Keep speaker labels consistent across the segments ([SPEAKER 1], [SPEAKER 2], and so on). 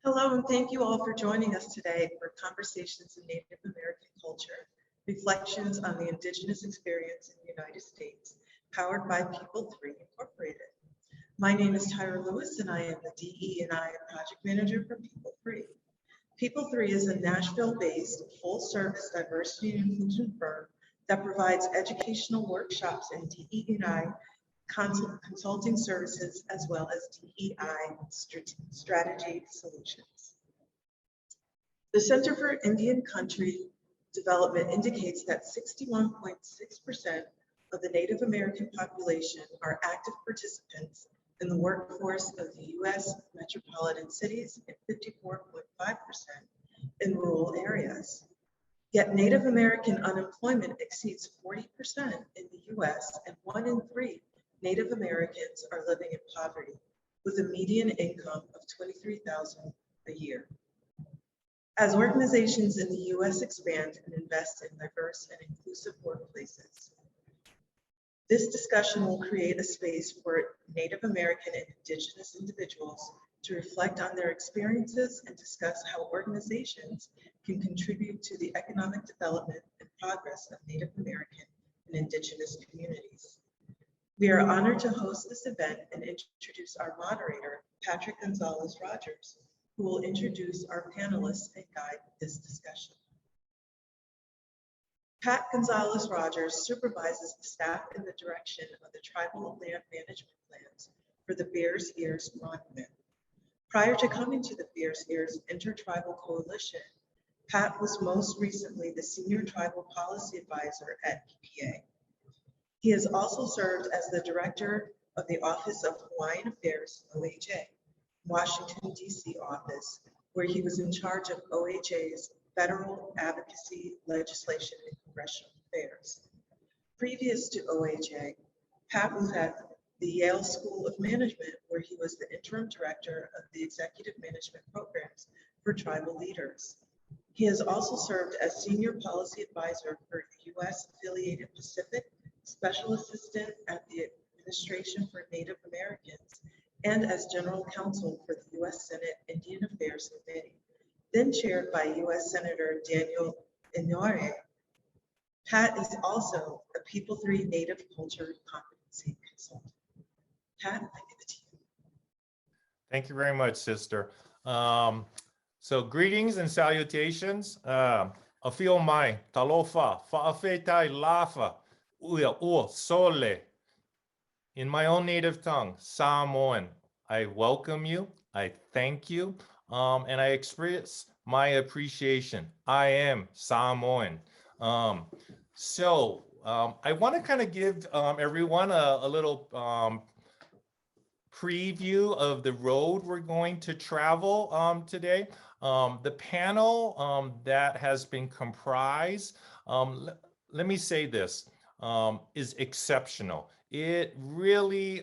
[SPEAKER 1] Hello, and thank you all for joining us today for Conversations in Native American Culture, Reflections on the Indigenous Experience in the United States, powered by People 3 Incorporated. My name is Tyra Lewis, and I am the DE&I Project Manager for People 3. People 3 is a Nashville-based, full-service diversity and inclusion firm that provides educational workshops and DE&I consulting services, as well as DEI strategy solutions. The Center for Indian Country Development indicates that 61.6% of the Native American population are active participants in the workforce of the U.S. metropolitan cities and 54.5% in rural areas. Yet Native American unemployment exceeds 40% in the U.S., and 1 in 3 Native Americans are living in poverty, with a median income of $23,000 a year. As organizations in the U.S. expand and invest in diverse and inclusive workplaces, this discussion will create a space for Native American and Indigenous individuals to reflect on their experiences and discuss how organizations can contribute to the economic development and progress of Native American and Indigenous communities. We are honored to host this event and introduce our moderator, Patrick Gonzales-Rogers, who will introduce our panelists and guide this discussion. Pat Gonzales-Rogers supervises the staff in the direction of the Tribal Land Management Plans for the Bears Ears Monument. Prior to coming to the Bears Ears Intertribal Coalition, Pat was most recently the Senior Tribal Policy Advisor at EPA. He has also served as the Director of the Office of Hawaiian Affairs, OHA, Washington, D.C. office, where he was in charge of OHA's federal advocacy, legislation, and congressional affairs. Previous to OHA, Pat was at the Yale School of Management, where he was the interim director of the executive management programs for tribal leaders. He has also served as senior policy advisor for the U.S. affiliated Pacific Special Assistant at the Administration for Native Americans, and as General Counsel for the U.S. Senate Indian Affairs Committee, then chaired by U.S. Senator Daniel Inouye. Pat is also a People 3 Native Culture Competency Consultant. Pat, I give it to you.
[SPEAKER 2] Thank you very much, sister. So greetings and salutations. Afio mai, talofa, fa'afetai lafa, uia o sole. In my own native tongue, Samoan, I welcome you, I thank you, and I express my appreciation. I am Samoan. I want to kind of give everyone a little preview of the road we're going to travel today. The panel that has been comprised, let me say this, is exceptional. It really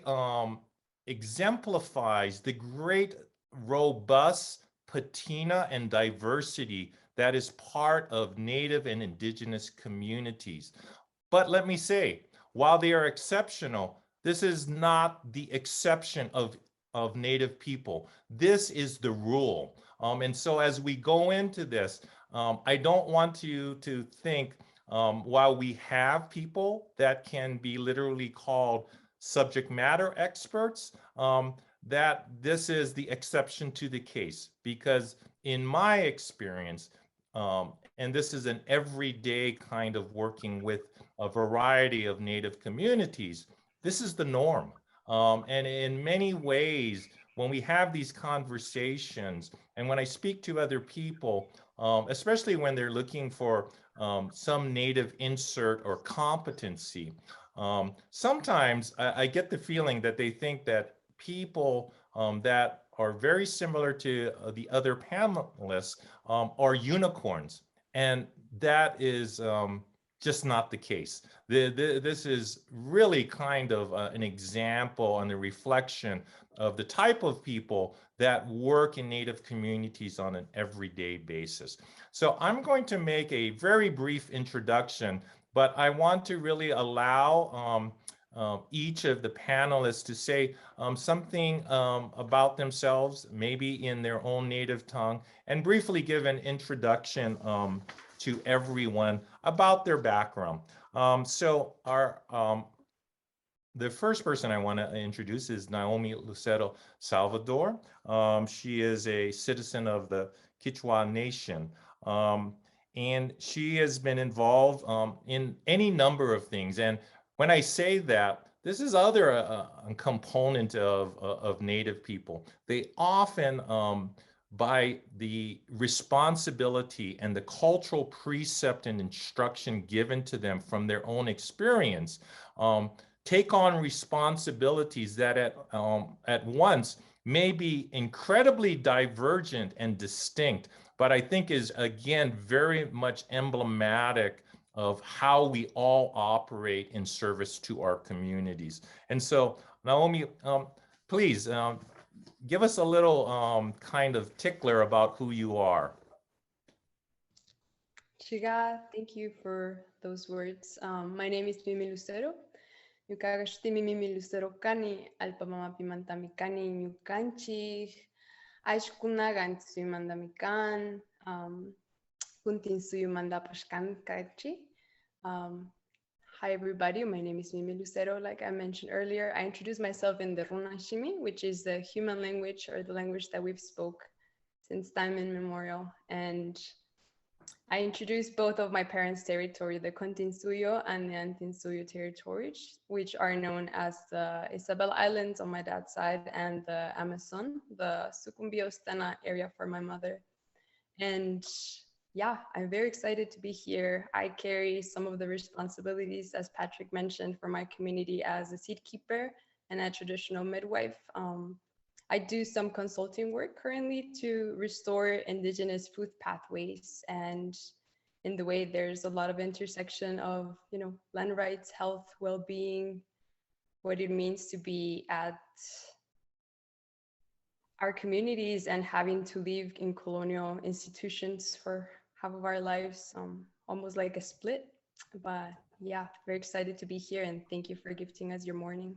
[SPEAKER 2] exemplifies the great, robust patina and diversity that is part of Native and Indigenous communities. But let me say, while they are exceptional, this is not the exception of Native people. This is the rule. And so as we go into this, I don't want you to think, while we have people that can be literally called subject matter experts, that this is the exception to the case. Because in my experience, and this is an everyday kind of working with a variety of Native communities, this is the norm. And in many ways, when we have these conversations, and when I speak to other people, especially when they're looking for some Native insert or competency, sometimes I get the feeling that they think that people that are very similar to the other panelists are unicorns. And that is just not the case. This is really kind of an example and a reflection of the type of people that work in Native communities on an everyday basis. So I'm going to make a very brief introduction, but I want to really allow each of the panelists to say something about themselves, maybe in their own native tongue, and briefly give an introduction to everyone about their background. So the first person I want to introduce is Noemi Salvador. She is a citizen of the Quechua Nation. And she has been involved in any number of things. And when I say that, this is other component of Native people. They often, by the responsibility and the cultural precept and instruction given to them from their own experience, take on responsibilities that at once may be incredibly divergent and distinct, but I think is, again, very much emblematic of how we all operate in service to our communities. And so, Noemi, please give us a little kind of tickler about who you are.
[SPEAKER 3] Shiga, thank you for those words. My name is Noemi Lucero. Yukagashti Mimi Lucero Kani, Alpamama Pimantami Kani, Yukanchi, Aishkuna Gantsu Mandamikan, Kuntinsu Mandapashkan Kachi. Hi everybody, my name is Mimi Lucero. Like I mentioned earlier, I introduced myself in the Runashimi, which is the human language or the language that we've spoke since time immemorial. And I introduced both of my parents' territory, the Continsuyo and the Antinsuyo territories, which are known as the Isabel Islands on my dad's side and the Amazon, the Sucumbíos-Tena area for my mother. And yeah, I'm very excited to be here. I carry some of the responsibilities, as Patrick mentioned, for my community as a seed keeper and a traditional midwife. I do some consulting work currently to restore Indigenous food pathways, and in the way there's a lot of intersection of, you know, land rights, health, well-being, what it means to be at our communities and having to live in colonial institutions for half of our lives, almost like a split. But yeah, very excited to be here, and thank you for gifting us your morning.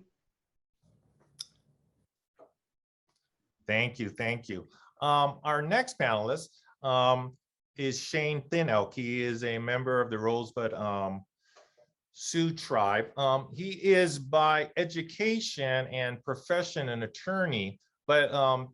[SPEAKER 2] Thank you, thank you. Our next panelist is Shane Thinelk. He is a member of the Rosebud Sioux tribe. He is by education and profession an attorney, but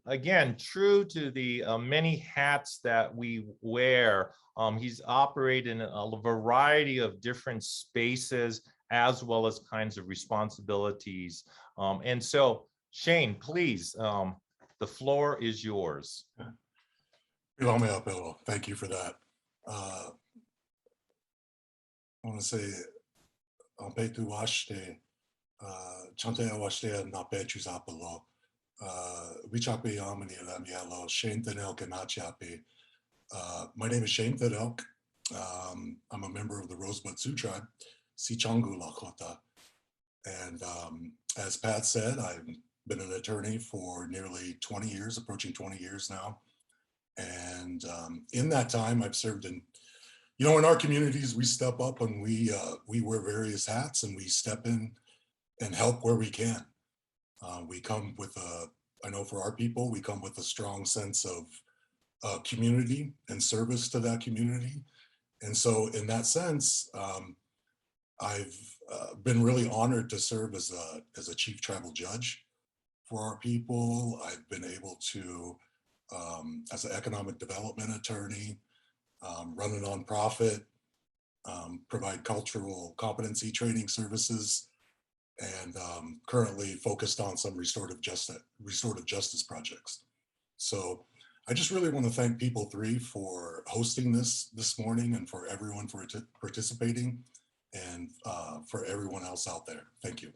[SPEAKER 2] again, true to the many hats that we wear, he's operated in a variety of different spaces as well as kinds of responsibilities. And so, Shane, please, the floor is yours.
[SPEAKER 4] Thank you for that. I want to say, Petu Washte, Chante Washte, Nape Chuzapalo, Wichape Amani Lamielo, Shane Thinelk and Nachape. My name is Shane Thinelk. I'm a member of the Rosebud Sioux tribe, Sichangu Lakota. And as Pat said, I've been an attorney for nearly 20 years, approaching 20 years now. And in that time, I've served in, you know, in our communities, we step up and we wear various hats and we step in and help where we can. We come with I know for our people, we come with a strong sense of community and service to that community. And so in that sense, I've been really honored to serve as a chief tribal judge for our people. I've been able to, as an economic development attorney, run a nonprofit, provide cultural competency training services, and currently focused on some restorative justice projects. So I just really want to thank People 3 for hosting this morning, and for everyone for participating, and for everyone else out there. Thank you.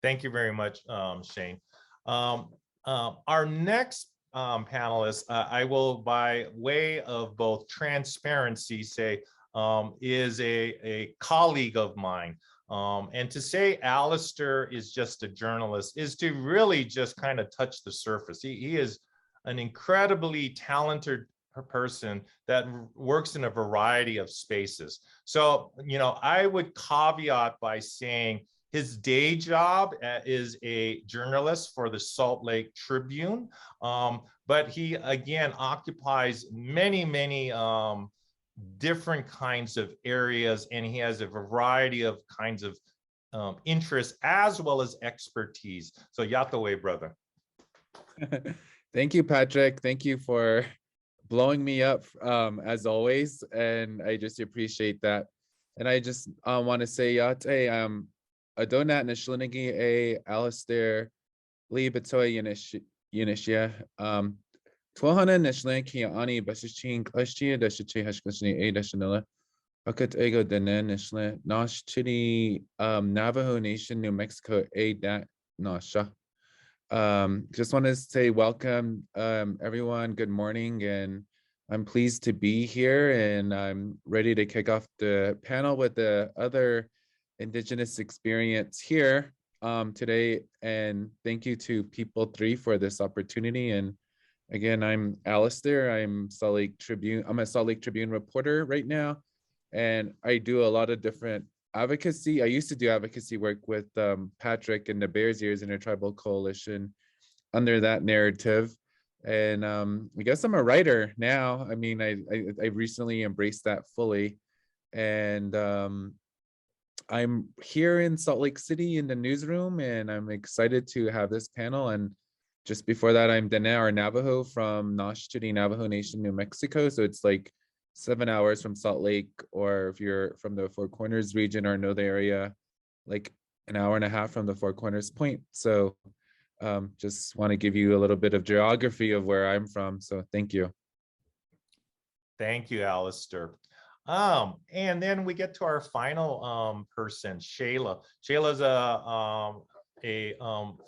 [SPEAKER 2] Thank you very much, Shane. Our next panelist, I will, by way of both transparency, say is a colleague of mine. And to say Alastair is just a journalist is to really just kind of touch the surface. He is an incredibly talented person that works in a variety of spaces. So, I would caveat by saying his day job is a journalist for the Salt Lake Tribune, but he, again, occupies many different kinds of areas, and he has a variety of kinds of interests as well as expertise. So Yataway, brother.
[SPEAKER 5] Thank you, Patrick. Thank you for blowing me up as always, and I just appreciate that. And I just want to say Yate Adonat Nishlinigi a Alastair Lee Bitsoi Yanishia Twohana Nishlinki Ani Basichin Klashia Dashichi Hashkashni A Dashanilla Bucket Ego Denen Nishlin Nosh Chitty Navajo Nation, New Mexico A Dat Nosha. Just want to say welcome everyone, good morning, and I'm pleased to be here, and I'm ready to kick off the panel with the other Indigenous experience here today. And thank you to People 3 for this opportunity. And again, I'm Alastair. I'm a Salt Lake Tribune reporter right now, and I do a lot of different advocacy. I used to do advocacy work with Patrick and the Bears Ears Intertribal Coalition under that narrative. And I guess I'm a writer now. I mean, I recently embraced that fully. And I'm here in Salt Lake City in the newsroom, and I'm excited to have this panel. And just before that, I'm Dene or Navajo from Nosh Chitty Navajo Nation, New Mexico. So it's like 7 hours from Salt Lake, or if you're from the Four Corners region or know the area, like an hour and a half from the Four Corners Point. So just want to give you a little bit of geography of where I'm from. So thank you.
[SPEAKER 2] Thank you, Alastair. And then we get to our final person, Shayla. Shayla's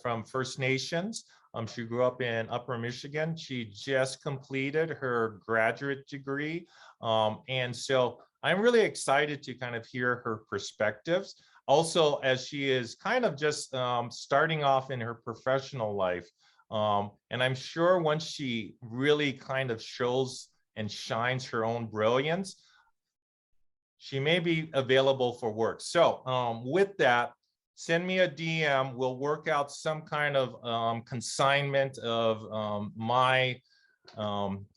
[SPEAKER 2] from First Nations. She grew up in Upper Michigan. She just completed her graduate degree. And so I'm really excited to kind of hear her perspectives. Also, as she is kind of just starting off in her professional life. And I'm sure once she really kind of shows and shines her own brilliance, she may be available for work. So with that, send me a DM. We'll work out some kind of consignment of my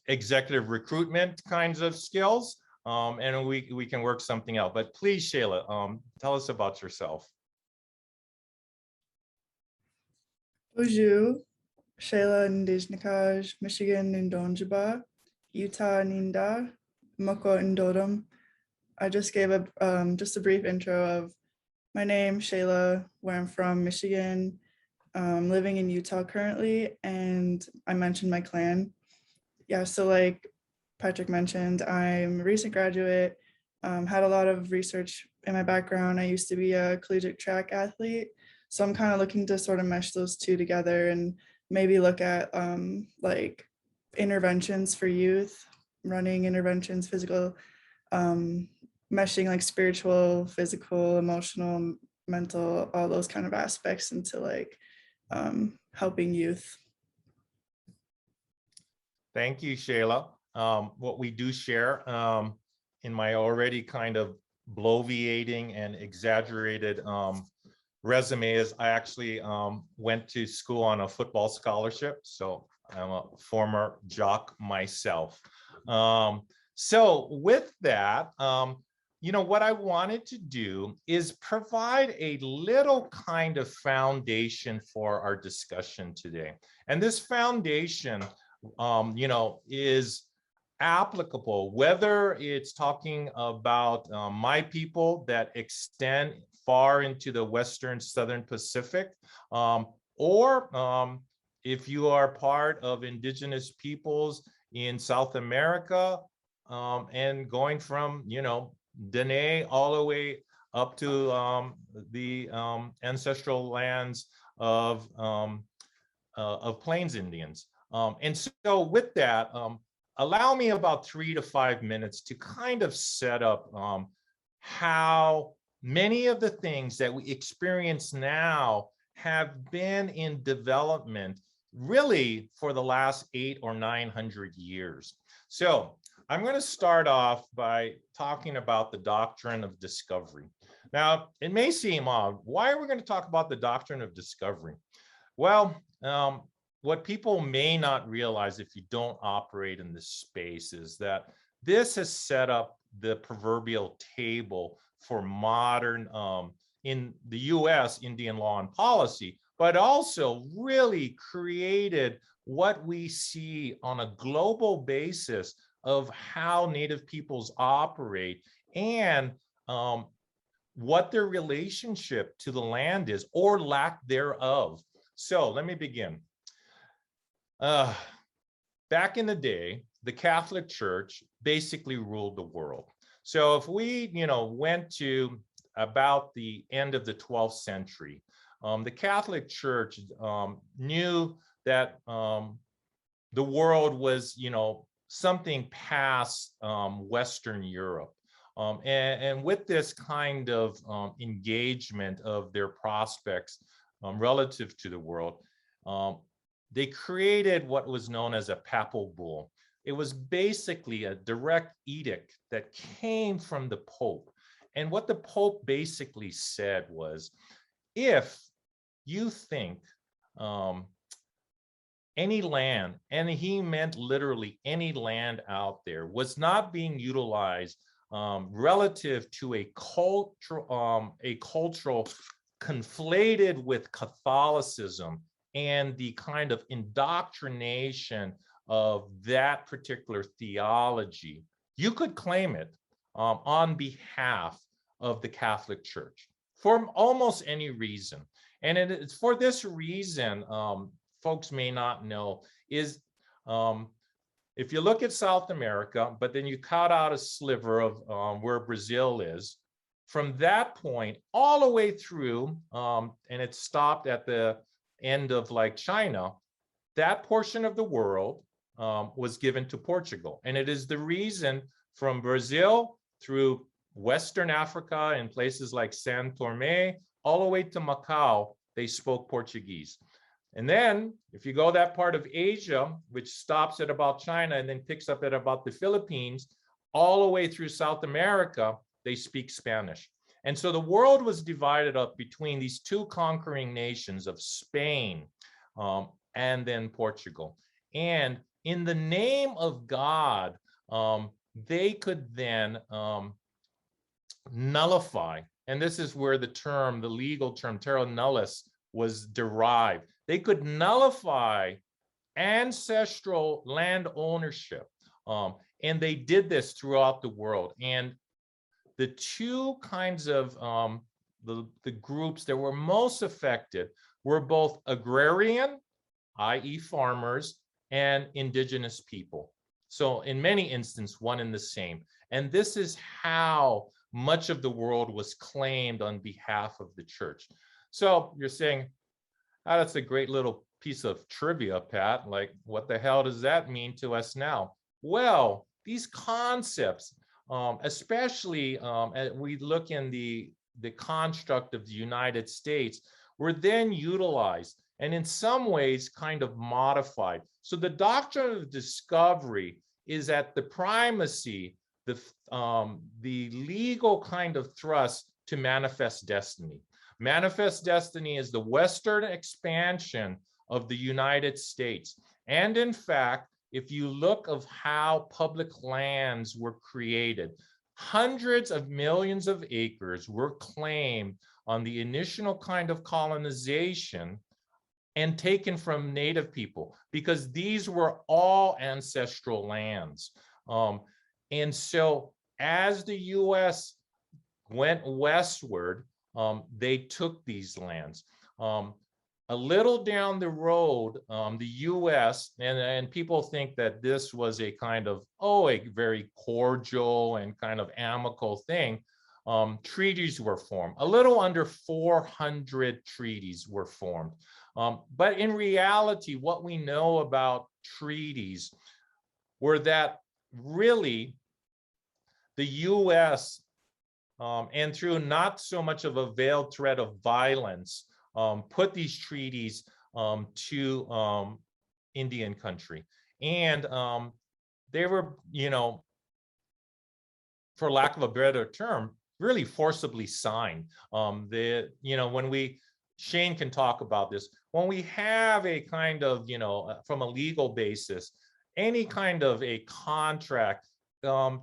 [SPEAKER 2] executive recruitment kinds of skills, and we can work something out. But please, Shayla, tell us about yourself.
[SPEAKER 6] Bonjour, Shayla Ndijnikaj, Michigan Ndonjiba, Utah Ninda, Moko Ndodum. I just gave just a brief intro of my name, Shayla, where I'm from, Michigan, living in Utah currently, and I mentioned my clan. Yeah, so like Patrick mentioned, I'm a recent graduate, had a lot of research in my background. I used to be a collegiate track athlete, so I'm kind of looking to sort of mesh those two together and maybe look at like interventions for youth, running interventions, physical, meshing like spiritual, physical, emotional, mental, all those kind of aspects into like helping youth.
[SPEAKER 2] Thank you, Shayla. What we do share in my already kind of bloviating and exaggerated resume is I actually went to school on a football scholarship. So I'm a former jock myself. So with that, what I wanted to do is provide a little kind of foundation for our discussion today. And this foundation, is applicable, whether it's talking about my people that extend far into the Western Southern Pacific, or if you are part of Indigenous peoples in South America, and going from, Dene all the way up to the ancestral lands of Plains Indians. And so with that, allow me about 3 to 5 minutes to kind of set up how many of the things that we experience now have been in development really for the last 800 or 900 years. So I'm going to start off by talking about the doctrine of discovery. Now, it may seem odd. Why are we going to talk about the doctrine of discovery? Well, what people may not realize if you don't operate in this space is that this has set up the proverbial table for modern, in the US, Indian law and policy, but also really created what we see on a global basis of how Native peoples operate and what their relationship to the land is or lack thereof. So let me begin. Back in the day, the Catholic Church basically ruled the world. So if we, went to about the end of the 12th century, the Catholic Church knew that the world was, something past Western Europe. And with this kind of engagement of their prospects relative to the world, they created what was known as a papal bull. It was basically a direct edict that came from the Pope. And what the Pope basically said was, if you think any land, and he meant literally any land out there, was not being utilized relative to a cultural conflated with Catholicism and the kind of indoctrination of that particular theology, you could claim it on behalf of the Catholic Church for almost any reason. And it's for this reason, folks may not know, is if you look at South America, but then you cut out a sliver of where Brazil is, from that point all the way through, and it stopped at the end of like China, that portion of the world was given to Portugal. And it is the reason from Brazil through Western Africa and places like San Torme, all the way to Macau, they spoke Portuguese. And then if you go that part of Asia, which stops at about China and then picks up at about the Philippines, all the way through South America, they speak Spanish. And so the world was divided up between these two conquering nations of Spain and then Portugal. And in the name of God, they could then nullify, and this is where the term, the legal term, terra nullius, was derived. They could nullify ancestral land ownership. And they did this throughout the world. And the two kinds of the groups that were most affected were both agrarian, i.e. farmers, and indigenous people. So in many instances, one and the same. And this is how much of the world was claimed on behalf of the church. So you're saying, oh, that's a great little piece of trivia, Pat. Like, what the hell does that mean to us now? Well, these concepts, especially as we look in the construct of the United States, were then utilized and in some ways kind of modified. So the doctrine of discovery is at the primacy, the legal kind of thrust to manifest destiny. Manifest destiny is the Western expansion of the United States. And in fact, if you look of how public lands were created, hundreds of millions of acres were claimed on the initial kind of colonization and taken from Native people, because these were all ancestral lands. And so as the US went westward, they took these lands. A little down the road, the US, and people think that this was a kind of, a very cordial and kind of amicable thing. Treaties were formed. A little under 400 treaties were formed. But in reality, what we know about treaties were that really the US, and through not so much of a veiled threat of violence, put these treaties to Indian country. And they were, for lack of a better term, really forcibly signed. When Shane can talk about this, when we have a kind of, from a legal basis, any kind of a contract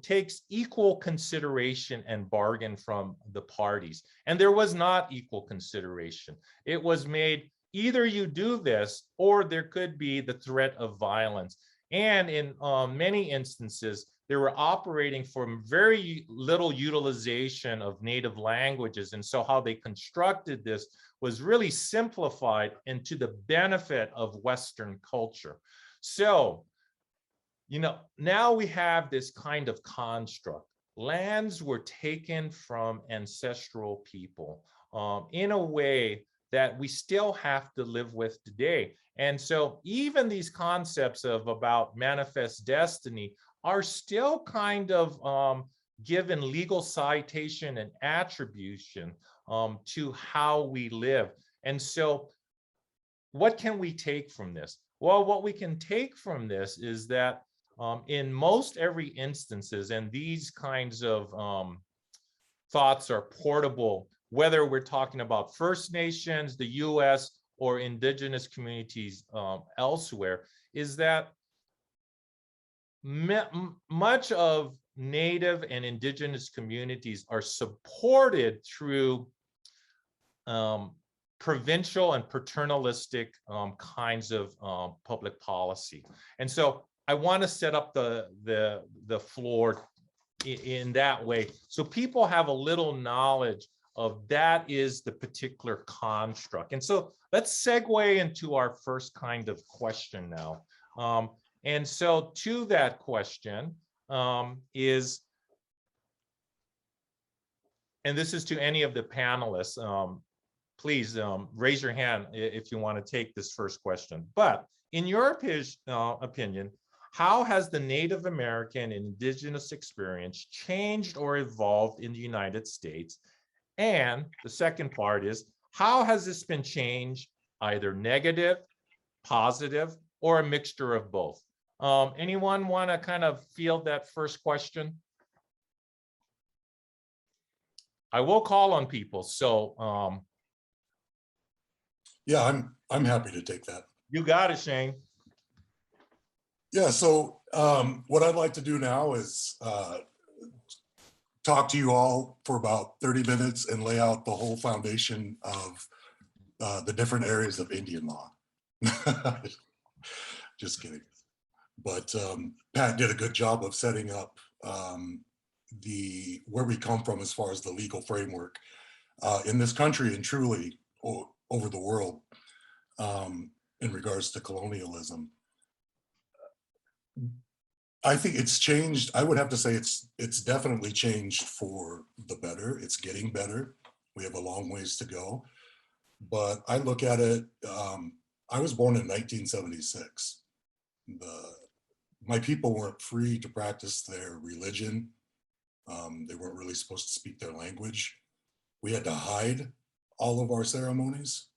[SPEAKER 2] takes equal consideration and bargain from the parties. And there was not equal consideration. It was made, either you do this or there could be the threat of violence. And in many instances, they were operating from very little utilization of native languages. And so how they constructed this was really simplified and to the benefit of Western culture. So, now we have this kind of construct. Lands were taken from ancestral people in a way that we still have to live with today. And so even these concepts about manifest destiny are still kind of given legal citation and attribution to how we live. And so what can we take from this? Well, what we can take from this is that in most every instances, and these kinds of thoughts are portable, whether we're talking about First Nations, the US, or indigenous communities elsewhere, is that much of Native and indigenous communities are supported through provincial and paternalistic kinds of public policy. And so I want to set up the floor in that way, so people have a little knowledge of that is the particular construct. And so let's segue into our first kind of question now. And so to that question is, and this is to any of the panelists, please raise your hand if you want to take this first question. But in your opinion, how has the Native American and Indigenous experience changed or evolved in the United States? And the second part is, how has this been changed, either negative, positive, or a mixture of both? Anyone want to kind of field that first question? I will call on people, so.
[SPEAKER 4] Yeah, I'm happy to take that.
[SPEAKER 2] You got it, Shane.
[SPEAKER 4] Yeah, so what I'd like to do now is talk to you all for about 30 minutes and lay out the whole foundation of the different areas of Indian law. Just kidding. But Pat did a good job of setting up where we come from as far as the legal framework in this country and truly over the world in regards to colonialism. I think it's changed. I would have to say it's definitely changed for the better. It's getting better. We have a long ways to go. But I look at it, I was born in 1976. My people weren't free to practice their religion. They weren't really supposed to speak their language. We had to hide all of our ceremonies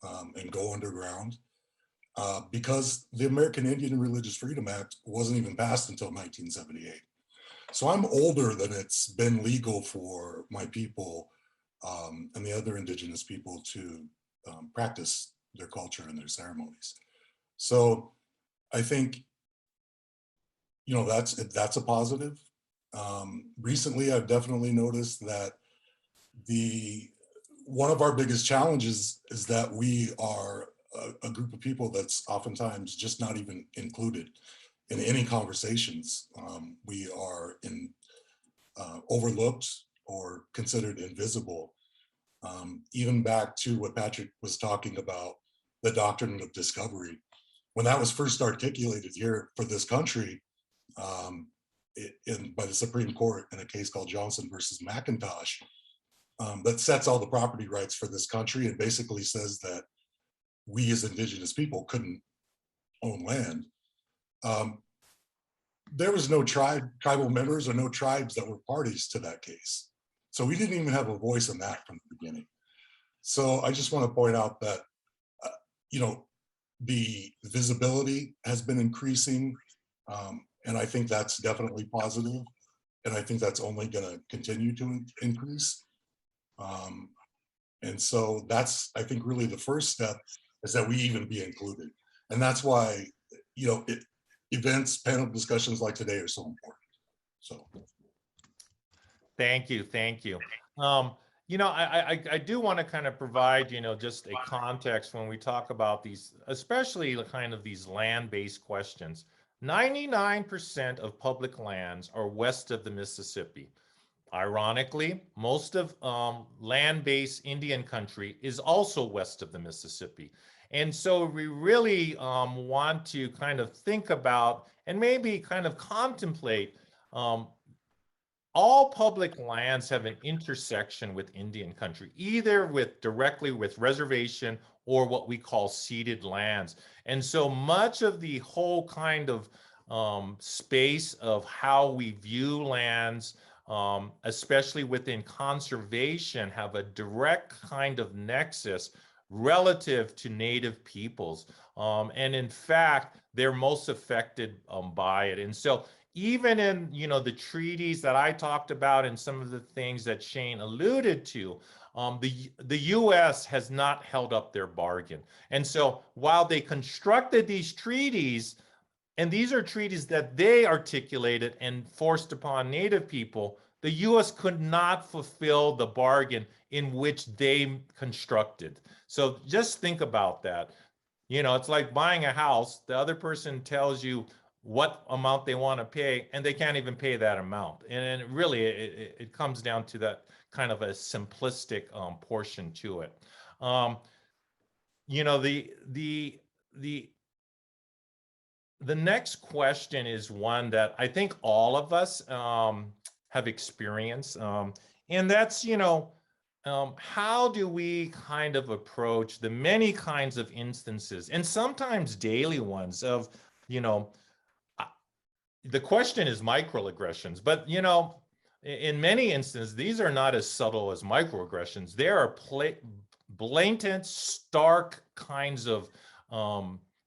[SPEAKER 4] and go underground. Because the American Indian Religious Freedom Act wasn't even passed until 1978. So I'm older than it's been legal for my people and the other indigenous people to practice their culture and their ceremonies. So I think, that's a positive. Recently, I've definitely noticed that one of our biggest challenges is that we are a group of people that's oftentimes just not even included in any conversations. We are overlooked or considered invisible. Even back to what Patrick was talking about, the doctrine of discovery. When that was first articulated here for this country by the Supreme Court in a case called Johnson versus McIntosh, that sets all the property rights for this country and basically says that we as indigenous people couldn't own land. There was no tribal members or no tribes that were parties to that case. So we didn't even have a voice in that from the beginning. So I just want to point out that, The visibility has been increasing, and I think that's definitely positive, and I think that's only going to continue to increase. And so that's, I think, really the first step, is that we even be included. And that's why, you know, events, panel discussions like today are so important. So.
[SPEAKER 2] Thank you, thank you. You know, I do want to kind of provide, you know, just a context when we talk about these, especially kind of these land-based questions. 99% of public lands are west of the Mississippi. Ironically, most of land-based Indian country is also west of the Mississippi. And so we really want to kind of think about and maybe kind of contemplate all public lands have an intersection with Indian country, either directly with reservation or what we call ceded lands. And so much of the whole kind of space of how we view lands, especially within conservation, have a direct kind of nexus relative to Native peoples. And in fact, they're most affected by it. And so even in, you know, the treaties that I talked about and some of the things that Shane alluded to, the U.S. has not held up their bargain. And so while they constructed these treaties, and these are treaties that they articulated and forced upon Native people, the U.S. could not fulfill the bargain in which they constructed. So just think about that. You know, it's like buying a house. The other person tells you what amount they want to pay, and they can't even pay that amount. And really, it comes down to that kind of a simplistic portion to it. You know, the next question is one that I think all of us have experienced, and that's, you know, how do we kind of approach the many kinds of instances, and sometimes daily ones, of, you know, the question is microaggressions, but, you know, in many instances, these are not as subtle as microaggressions. There are blatant, stark kinds of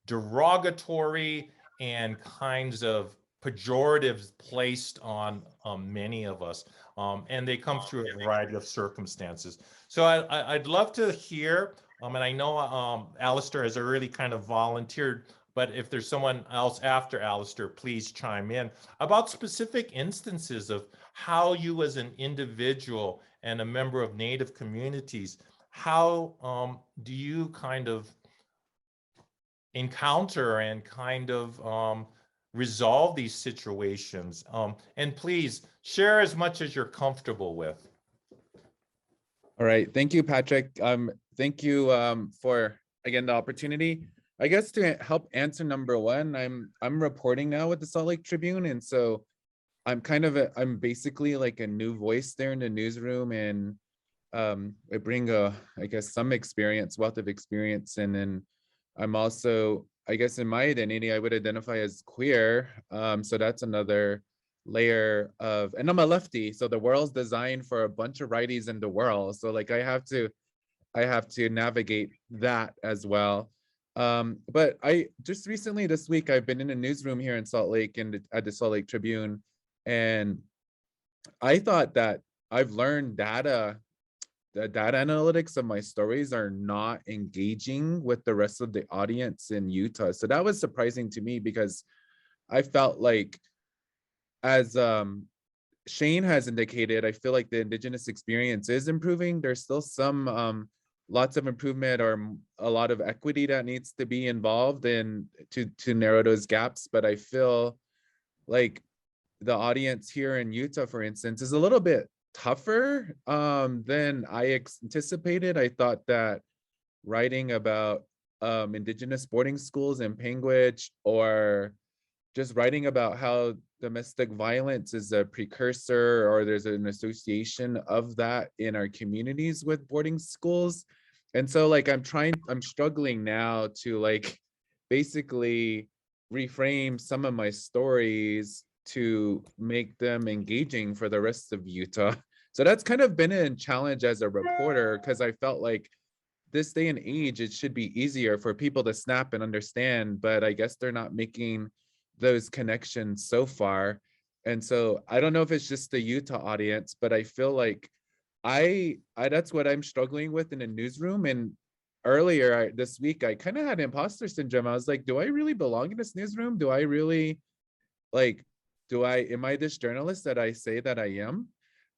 [SPEAKER 2] derogatory and kinds of pejoratives placed on many of us, and they come through a variety of circumstances. So I'd love to hear, and I know Alastair has already kind of volunteered, but if there's someone else after Alastair, please chime in about specific instances of how you as an individual and a member of Native communities, how do you kind of encounter and kind of resolve these situations? And please share as much as you're comfortable with.
[SPEAKER 5] All right, thank you, Patrick. Thank you for, again, the opportunity. I guess to help answer number one, I'm reporting now with the Salt Lake Tribune, and so I'm kind of I'm basically like a new voice there in the newsroom, and I bring I guess some experience, wealth of experience, and then I'm also, I guess in my identity, I would identify as queer, so that's another layer of, and I'm a lefty, so the world's designed for a bunch of righties in the world, so like I have to navigate that as well. But I just recently this week, I've been in a newsroom here in Salt Lake and at the Salt Lake Tribune, and I thought that I've learned the data analytics of my stories are not engaging with the rest of the audience in Utah. So that was surprising to me, because I felt like, as Shane has indicated, I feel like the Indigenous experience is improving. There's still some lots of improvement or a lot of equity that needs to be involved in to narrow those gaps. But I feel like the audience here in Utah, for instance, is a little bit tougher than I anticipated. I thought that writing about Indigenous boarding schools in Panguitch, or just writing about how domestic violence is a precursor, or there's an association of that in our communities with boarding schools. And so like I'm struggling now to like basically reframe some of my stories to make them engaging for the rest of Utah. So that's kind of been a challenge as a reporter, because I felt like this day and age, it should be easier for people to snap and understand, but I guess they're not making those connections so far. And so I don't know if it's just the Utah audience, but I feel like I that's what I'm struggling with in a newsroom. And earlier this week, I kind of had imposter syndrome. I was like, do I really belong in this newsroom? Do I really like, am I this journalist that I say that I am?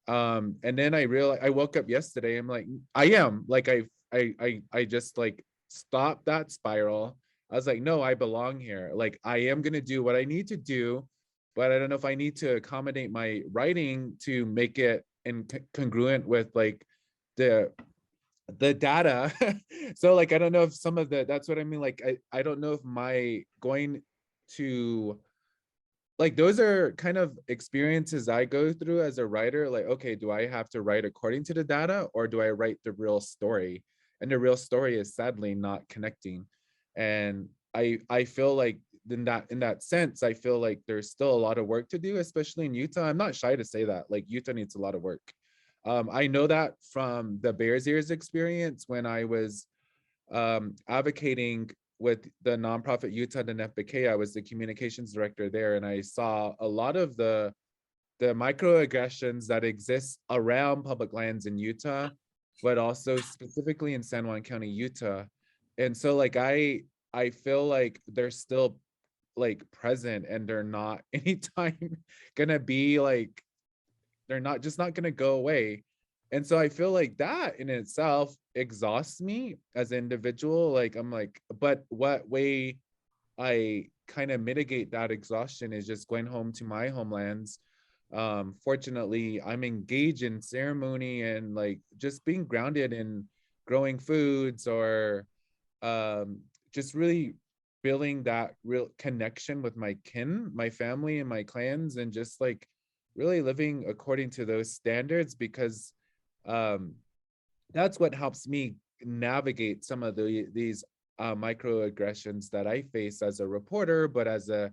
[SPEAKER 5] And then I realized, I woke up yesterday, I'm like, I am, like, I just like stopped that spiral. I was like, no, I belong here. Like, I am going to do what I need to do, but I don't know if I need to accommodate my writing to make it congruent with like the data. So like, I don't know if some of that's what I mean. Like, I don't know if my going to, like, those are kind of experiences I go through as a writer. Like, okay, do I have to write according to the data, or do I write the real story? And the real story is sadly not connecting. And I feel like in that sense, I feel like there's still a lot of work to do, especially in Utah. I'm not shy to say that, like, Utah needs a lot of work. I know that from the Bears Ears experience when I was advocating with the nonprofit Utah NFBK. I was the communications director there, and I saw a lot of the microaggressions that exist around public lands in Utah, but also specifically in San Juan County, Utah. And so like I feel like they're still like present, and they're not anytime gonna be like, they're not gonna go away. And so I feel like that in itself exhausts me as an individual. Like, I'm like, but what way I kind of mitigate that exhaustion is just going home to my homelands. Fortunately, I'm engaged in ceremony and like just being grounded in growing foods, or just really building that real connection with my kin, my family, and my clans, and just like really living according to those standards, because that's what helps me navigate some of these microaggressions that I face as a reporter, but as a,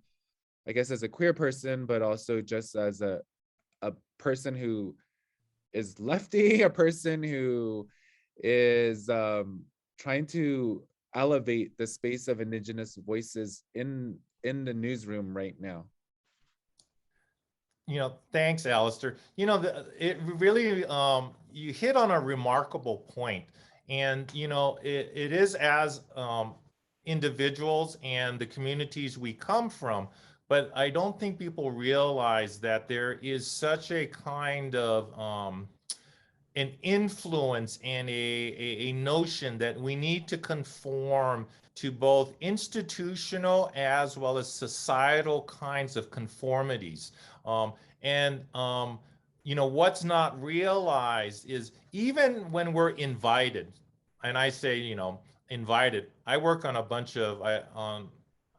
[SPEAKER 5] I guess, as a queer person, but also just as a person who is lefty, a person who is trying to elevate the space of Indigenous voices in the newsroom right now.
[SPEAKER 2] Thanks, Alastair. It really, you hit on a remarkable point. And, it is as individuals and the communities we come from, but I don't think people realize that there is such a kind of an influence and a notion that we need to conform to both institutional as well as societal kinds of conformities. What's not realized is even when we're invited, and I say, invited, I work on a bunch of,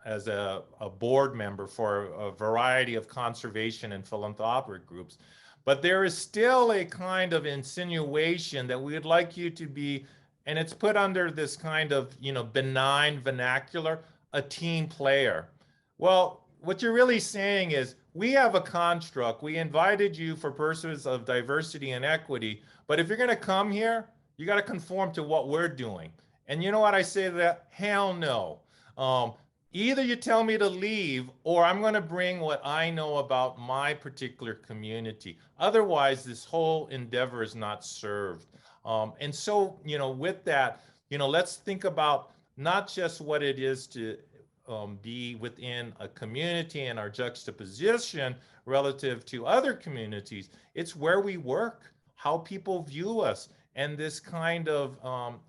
[SPEAKER 2] as a board member for a variety of conservation and philanthropic groups, but there is still a kind of insinuation that we would like you to be, and it's put under this kind of, benign vernacular, a team player. Well, what you're really saying is, we have a construct. We invited you for purposes of diversity and equity, but if you're going to come here, you got to conform to what we're doing. And you know what I say to that? Hell no. Either you tell me to leave, or I'm going to bring what I know about my particular community. Otherwise, this whole endeavor is not served. And so, with that, let's think about not just what it is to be within a community and our juxtaposition relative to other communities. It's where we work, how people view us, and this kind of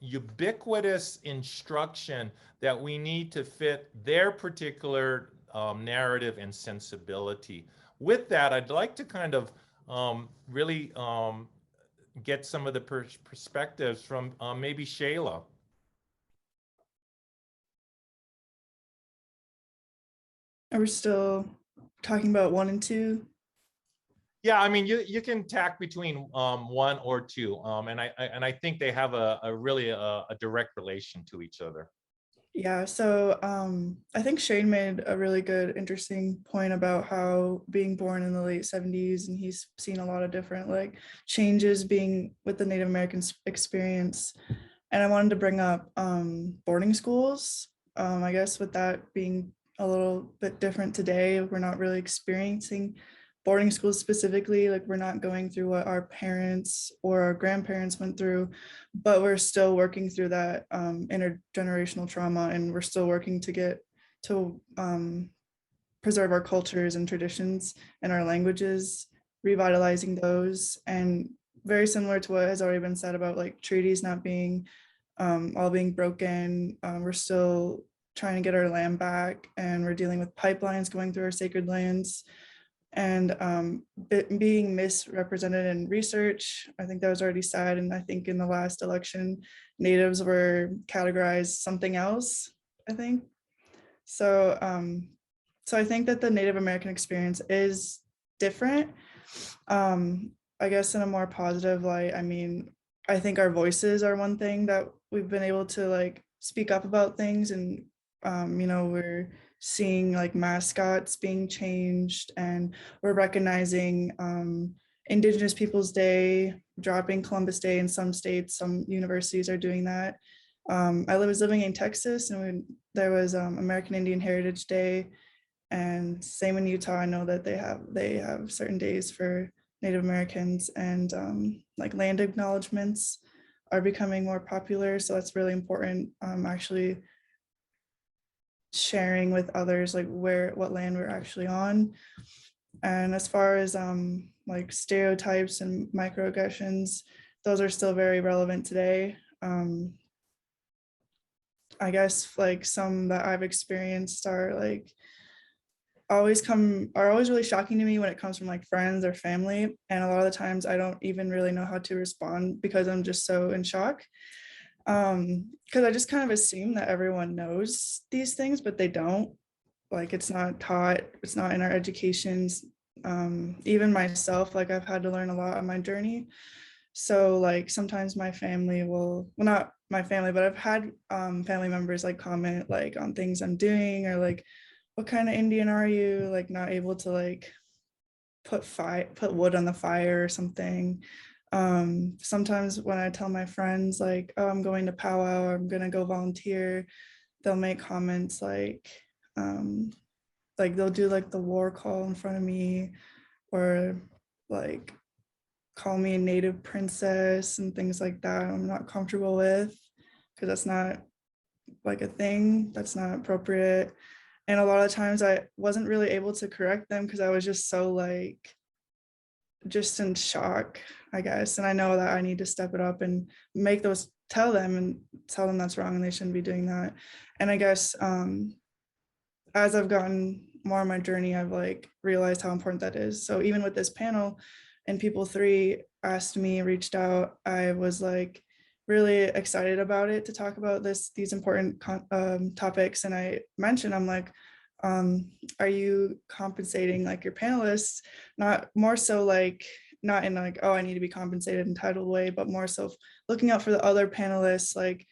[SPEAKER 2] ubiquitous instruction that we need to fit their particular narrative and sensibility. With that, I'd like to kind of really get some of the perspectives from maybe Shayla.
[SPEAKER 6] Are we still talking about 1 and 2?
[SPEAKER 2] Yeah, I mean, you can tack between 1 or 2, and I think they have a really a direct relation to each other.
[SPEAKER 6] Yeah, so I think Shane made a really good, interesting point about how being born in the late 70s, and he's seen a lot of different like changes being with the Native American experience. And I wanted to bring up boarding schools. I guess with that being a little bit different today, we're not really experiencing boarding schools specifically, like we're not going through what our parents or our grandparents went through, but we're still working through that intergenerational trauma, and we're still working to get to preserve our cultures and traditions and our languages, revitalizing those. And very similar to what has already been said about like treaties not being all being broken, we're still trying to get our land back, and we're dealing with pipelines going through our sacred lands, and being misrepresented in research. I think that was already said, and I think in the last election, Natives were categorized something else, I think. So, so I think that the Native American experience is different. I guess in a more positive light, I mean, I think our voices are one thing that we've been able to like speak up about things, and you know, we're seeing like mascots being changed, and we're recognizing Indigenous Peoples Day, dropping Columbus Day in some states. Some universities are doing that. I was living in Texas, and there was American Indian Heritage Day, and same in Utah. I know that they have certain days for Native Americans, and like land acknowledgements are becoming more popular. So that's really important. Actually sharing with others like what land we're actually on. And as far as like stereotypes and microaggressions, those are still very relevant today. I guess like some that I've experienced are like always really shocking to me when it comes from like friends or family, and a lot of the times I don't even really know how to respond because I'm just so in shock. Because I just kind of assume that everyone knows these things, but they don't. Like it's not taught, it's not in our educations. Even myself, like I've had to learn a lot on my journey. So like sometimes my family will, well, not my family, but I've had family members like comment like on things I'm doing, or like, what kind of Indian are you? Like not able to like put wood on the fire or something. Sometimes when I tell my friends like, oh, I'm going to powwow, or I'm gonna go volunteer, they'll make comments like they'll do like the war call in front of me, or like call me a native princess and things like that. I'm not comfortable with, because that's not like a thing, that's not appropriate. And a lot of times I wasn't really able to correct them because I was just so like just in shock, I guess. And I know that I need to step it up and tell them that's wrong and they shouldn't be doing that. And I guess as I've gotten more on my journey, I've like realized how important that is. So even with this panel, and people 3 reached out, I was like really excited about it, to talk about these important topics. And I mentioned, I'm like, are you compensating like your panelists? Not more so like, not in like, oh, I need to be compensated entitled way, but more so looking out for the other panelists, like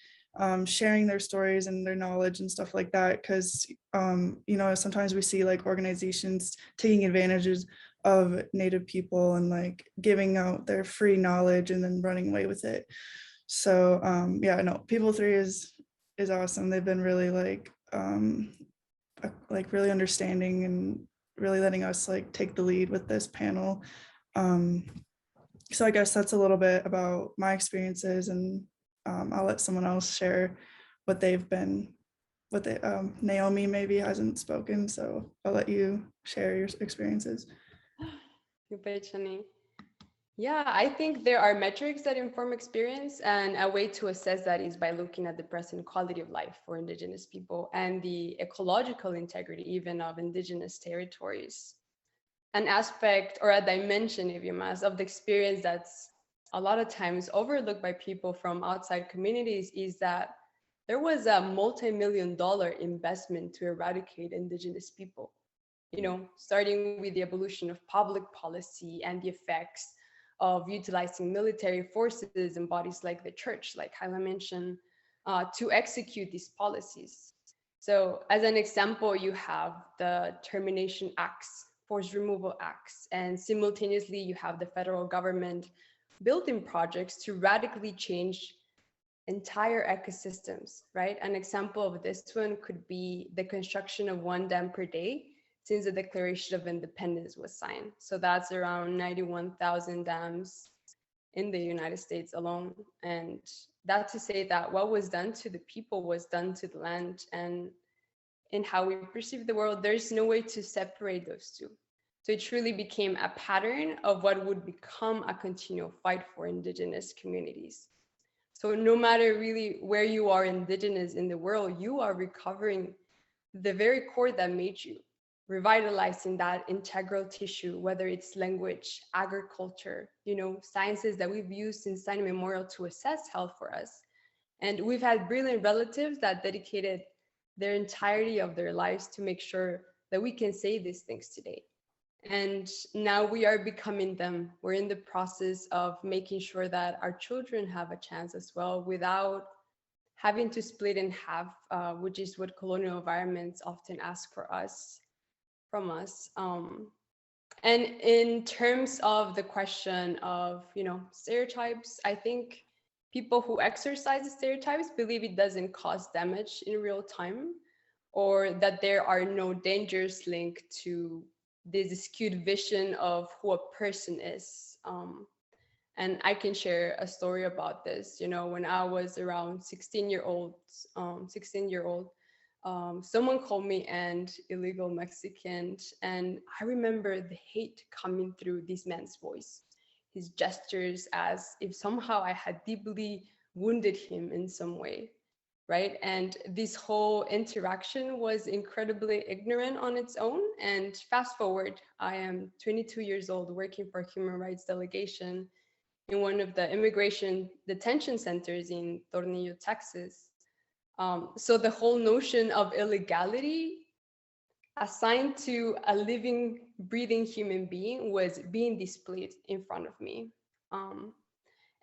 [SPEAKER 6] sharing their stories and their knowledge and stuff like that. Because you know, sometimes we see like organizations taking advantages of Native people and like giving out their free knowledge and then running away with it. So yeah, no, People 3 is awesome. They've been really like really understanding and really letting us like take the lead with this panel. So I guess that's a little bit about my experiences, and I'll let someone else share what they've been, Naomi maybe hasn't spoken, so I'll let you share your experiences.
[SPEAKER 3] Yeah, I think there are metrics that inform experience, and a way to assess that is by looking at the present quality of life for Indigenous people and the ecological integrity even of Indigenous territories. An aspect or a dimension, if you must, of the experience that's a lot of times overlooked by people from outside communities is that there was a multi-million-dollar investment to eradicate Indigenous people. You know, starting with the evolution of public policy and the effects of utilizing military forces and bodies like the church, like Shayla mentioned, to execute these policies. So as an example, you have the Termination Acts, Forced Removal Acts, and simultaneously you have the federal government building projects to radically change entire ecosystems, right? An example of this one could be the construction of 1 dam per day since the Declaration of Independence was signed. So that's around 91,000 dams in the United States alone. And that to say that what was done to the people was done to the land, and in how we perceive the world, there's no way to separate those two. So it truly became a pattern of what would become a continual fight for Indigenous communities. So no matter really where you are Indigenous in the world, you are recovering the very core that made you, revitalizing that integral tissue, whether it's language, agriculture, sciences that we've used since time immemorial to assess health for us. And we've had brilliant relatives that dedicated their entirety of their lives to make sure that we can say these things today. And now we are becoming them. We're in the process of making sure that our children have a chance as well, without having to split in half, which is what colonial environments often ask from us. And in terms of the question of, stereotypes, I think people who exercise the stereotypes believe it doesn't cause damage in real time, or that there are no dangers linked to this skewed vision of who a person is. And I can share a story about this. When I was around 16-year-old, someone called me an illegal Mexican, and I remember the hate coming through this man's voice, his gestures, as if somehow I had deeply wounded him in some way, right? And this whole interaction was incredibly ignorant on its own. And fast forward, I am 22 years old, working for a human rights delegation in one of the immigration detention centers in Tornillo, Texas. So the whole notion of illegality assigned to a living, breathing human being was being displayed in front of me.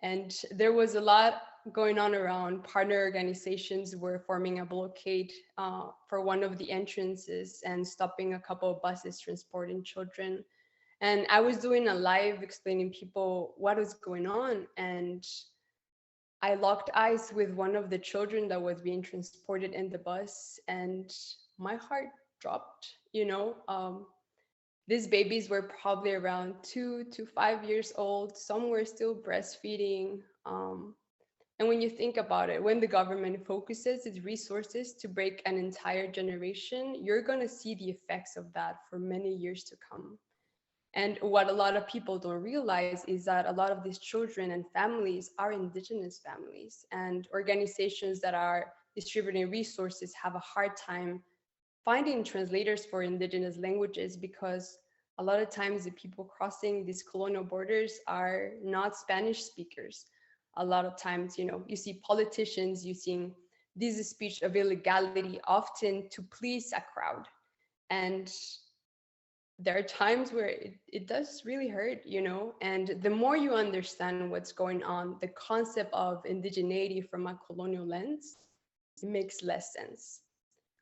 [SPEAKER 3] And there was a lot going on around. Partner organizations were forming a blockade for one of the entrances and stopping a couple of buses transporting children. And I was doing a live explaining people what was going on. And I locked eyes with one of the children that was being transported in the bus, and my heart dropped. These babies were probably around 2 to 5 years old. Some were still breastfeeding. And when you think about it, when the government focuses its resources to break an entire generation, you're going to see the effects of that for many years to come. And what a lot of people don't realize is that a lot of these children and families are Indigenous families, and organizations that are distributing resources have a hard time finding translators for Indigenous languages, because a lot of times the people crossing these colonial borders are not Spanish speakers. A lot of times, you see politicians using this speech of illegality often to please a crowd. And there are times where it does really hurt, and the more you understand what's going on, the concept of indigeneity from a colonial lens, it makes less sense.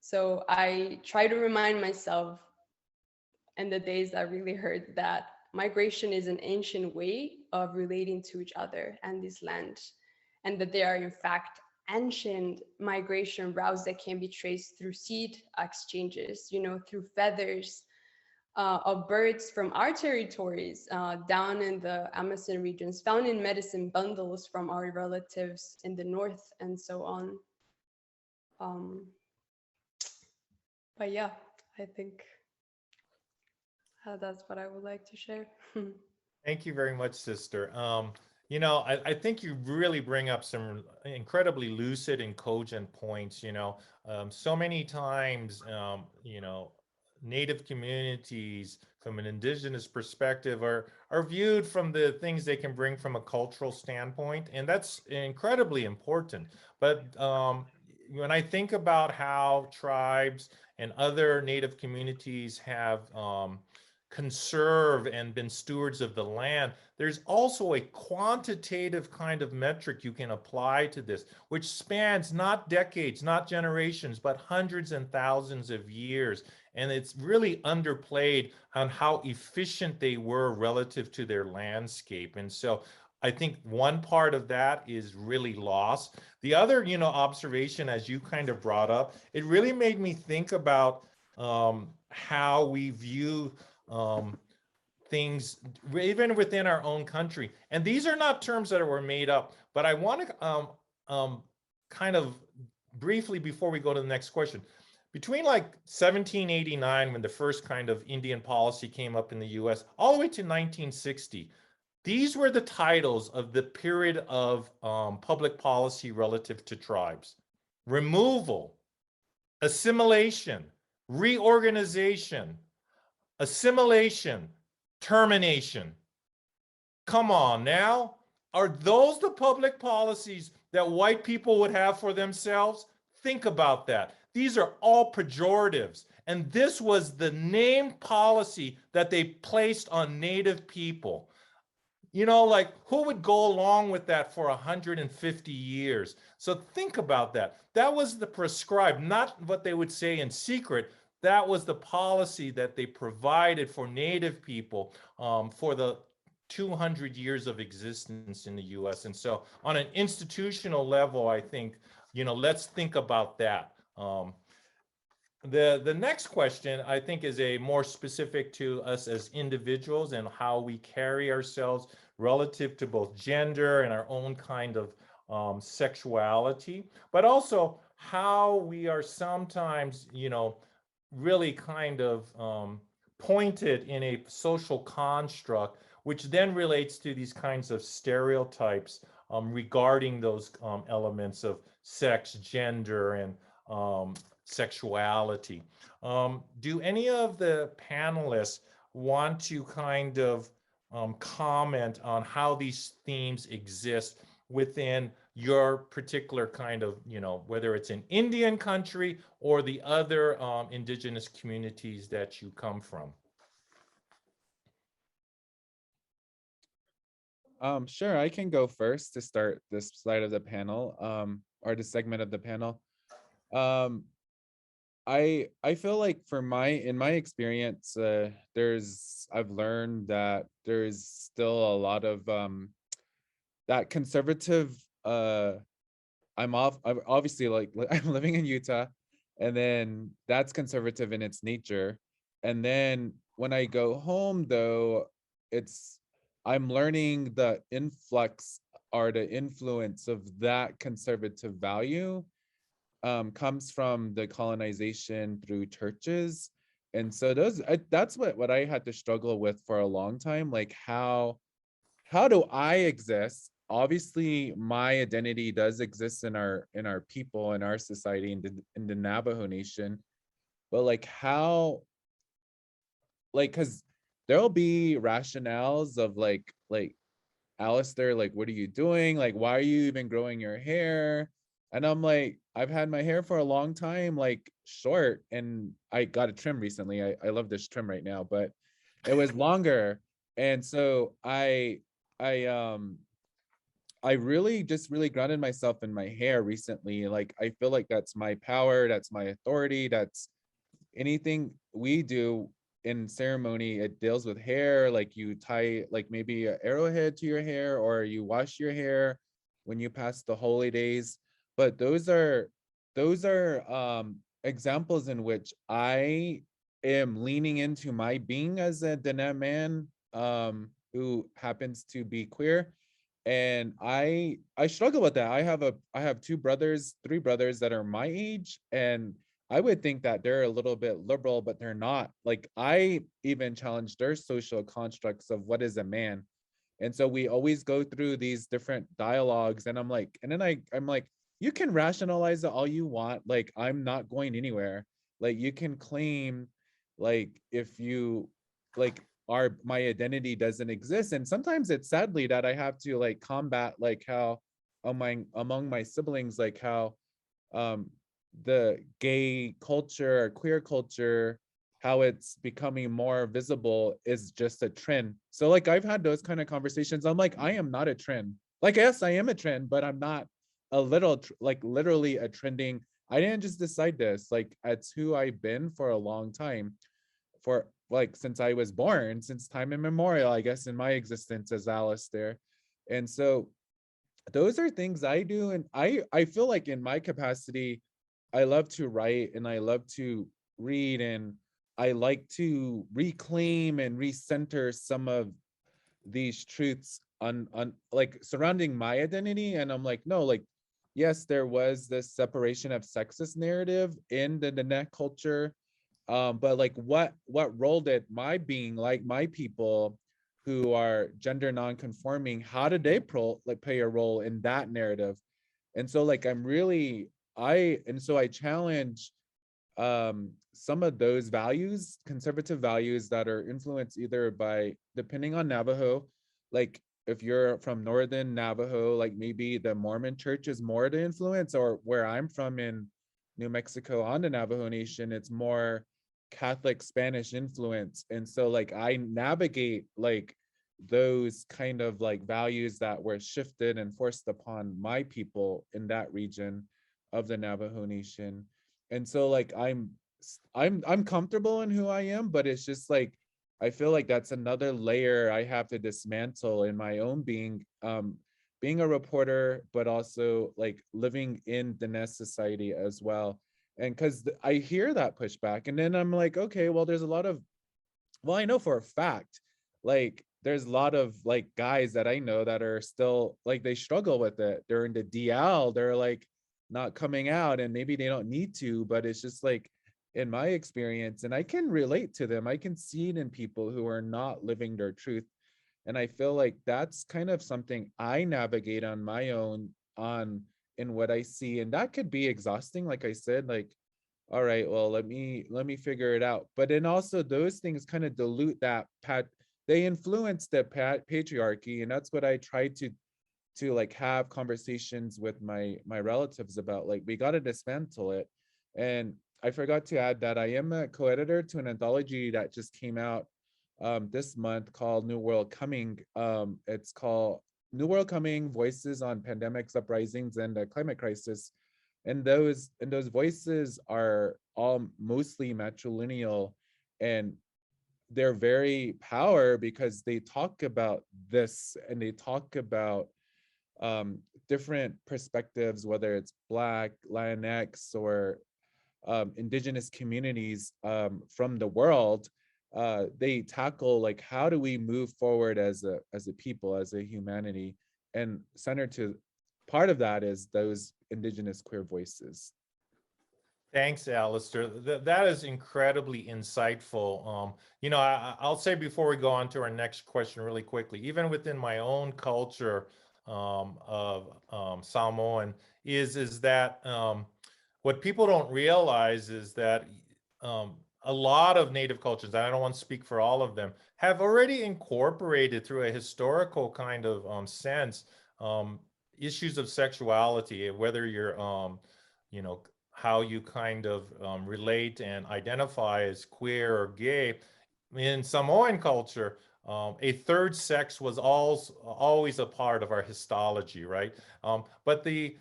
[SPEAKER 3] So I try to remind myself in the days that really hurt that migration is an ancient way of relating to each other and this land, and that there are in fact ancient migration routes that can be traced through seed exchanges, through feathers of birds from our territories down in the Amazon regions, found in medicine bundles from our relatives in the north, and so on. But yeah, I think that's what I would like to share.
[SPEAKER 2] Thank you very much, sister. I think you really bring up some incredibly lucid and cogent points. So many times, Native communities from an Indigenous perspective are viewed from the things they can bring from a cultural standpoint, and that's incredibly important. But when I think about how tribes and other Native communities have conserved and been stewards of the land, there's also a quantitative kind of metric you can apply to this, which spans not decades, not generations, but hundreds and thousands of years. And it's really underplayed on how efficient they were relative to their landscape. And so I think one part of that is really lost. The other, observation, as you kind of brought up, it really made me think about how we view things even within our own country. And these are not terms that were made up, but I want to kind of briefly, before we go to the next question, between like 1789, when the first kind of Indian policy came up in the US, all the way to 1960, these were the titles of the period of public policy relative to tribes: removal, assimilation, reorganization, assimilation, termination. Come on now. Are those the public policies that white people would have for themselves? Think about that. These are all pejoratives. And this was the named policy that they placed on Native people. Like, who would go along with that for 150 years? So think about that. That was the prescribed, not what they would say in secret. That was the policy that they provided for Native people for the 200 years of existence in the US. And so on an institutional level, I think, let's think about that. The next question, I think, is a more specific to us as individuals and how we carry ourselves relative to both gender and our own kind of sexuality, but also how we are sometimes, really kind of pointed in a social construct, which then relates to these kinds of stereotypes regarding those elements of sex, gender, and sexuality. Do any of the panelists want to kind of comment on how these themes exist within your particular kind of, whether it's an Indian country or the other indigenous communities that you come from?
[SPEAKER 5] Sure, I can go first to start this side of the panel, or this segment of the panel. I feel like in my experience, I've learned that there's still a lot of that conservative. I'm obviously like I'm living in Utah, and then that's conservative in its nature. And then when I go home, though, I'm learning the influx or the influence of that conservative value comes from the colonization through churches. And so that's what I had to struggle with for a long time. Like, how do I exist? Obviously, my identity does exist in our people, in our society, in the Navajo Nation. But like, how, like, because there'll be rationales of like Alastair, like, what are you doing? Like, why are you even growing your hair? And I'm like, I've had my hair for a long time, like short, and I got a trim recently. I love this trim right now, but it was longer. And so I really just really grounded myself in my hair recently. Like, I feel like that's my power, that's my authority, that's anything we do in ceremony, it deals with hair. Like, you tie like maybe an arrowhead to your hair, or you wash your hair when you pass the holy days. But those are examples in which I am leaning into my being as a Dene man who happens to be queer. And I struggle with that. I have three brothers that are my age, and I would think that they're a little bit liberal, but they're not. Like, I even challenge their social constructs of what is a man. And so we always go through these different dialogues, and I'm like, you can rationalize it all you want. Like, I'm not going anywhere. Like, you can claim, like, if you like my identity doesn't exist. And sometimes it's sadly that I have to like combat like how among my siblings, like how the gay culture or queer culture, how it's becoming more visible is just a trend. So like, I've had those kind of conversations. I'm like, I am not a trend. Like, yes, I am a trend, but I'm not a little like literally a trending. I didn't just decide this. Like, it's who I've been for a long time, for like since I was born, since time immemorial, I guess, in my existence as Alastair. And so those are things I do. And I feel like in my capacity, I love to write and I love to read, and I like to reclaim and recenter some of these truths on like surrounding my identity. And I'm like, no, like, yes, there was this separation of sexist narrative in the Diné culture, but like what role did my being, like my people who are gender non-conforming, how did they play a role in that narrative? And so like I'm really I challenge some of those values, conservative values that are influenced either by, depending on Navajo, like if you're from Northern Navajo, like maybe the Mormon church is more the influence, or where I'm from in New Mexico on the Navajo Nation, it's more Catholic Spanish influence. And so like I navigate like those kind of like values that were shifted and forced upon my people in that region of the Navajo Nation. And so like I'm comfortable in who I am, but it's just like I feel like that's another layer I have to dismantle in my own being a reporter, but also like living in Diné society as well. And because I hear that pushback, and then I'm like, okay, well, there's a lot of, well, I know for a fact, like there's a lot of like guys that I know that are still like, they struggle with it. They're in the DL, they're like not coming out, and maybe they don't need to, but it's just like, in my experience, and I can relate to them, I can see it in people who are not living their truth. And I feel like that's kind of something I navigate on my own, on in what I see. And that could be exhausting. Like I said, like, all right, well, let me figure it out. But then also those things kind of dilute that they influence the patriarchy. And that's what I try to like have conversations with my relatives about. Like, we got to dismantle it. And I forgot to add that I am a co-editor to an anthology that just came out this month called New World Coming. It's called New World Coming: Voices on Pandemics, Uprisings, and the Climate Crisis. And those voices are all mostly matrilineal, and they're very power because they talk about this, and they talk about different perspectives, whether it's Black, Latinx, or Indigenous communities from the world. They tackle like, how do we move forward as a people, as a humanity, and centered to part of that is those Indigenous queer voices.
[SPEAKER 2] Thanks, Alastair. That is incredibly insightful. You know, I'll say before we go on to our next question really quickly, even within my own culture of Samoan, is that what people don't realize is that a lot of Native cultures, and I don't want to speak for all of them, have already incorporated through a historical kind of sense issues of sexuality, whether you're, you know, how you kind of relate and identify as queer or gay. In Samoan culture, a third sex was always a part of our histology, right? But the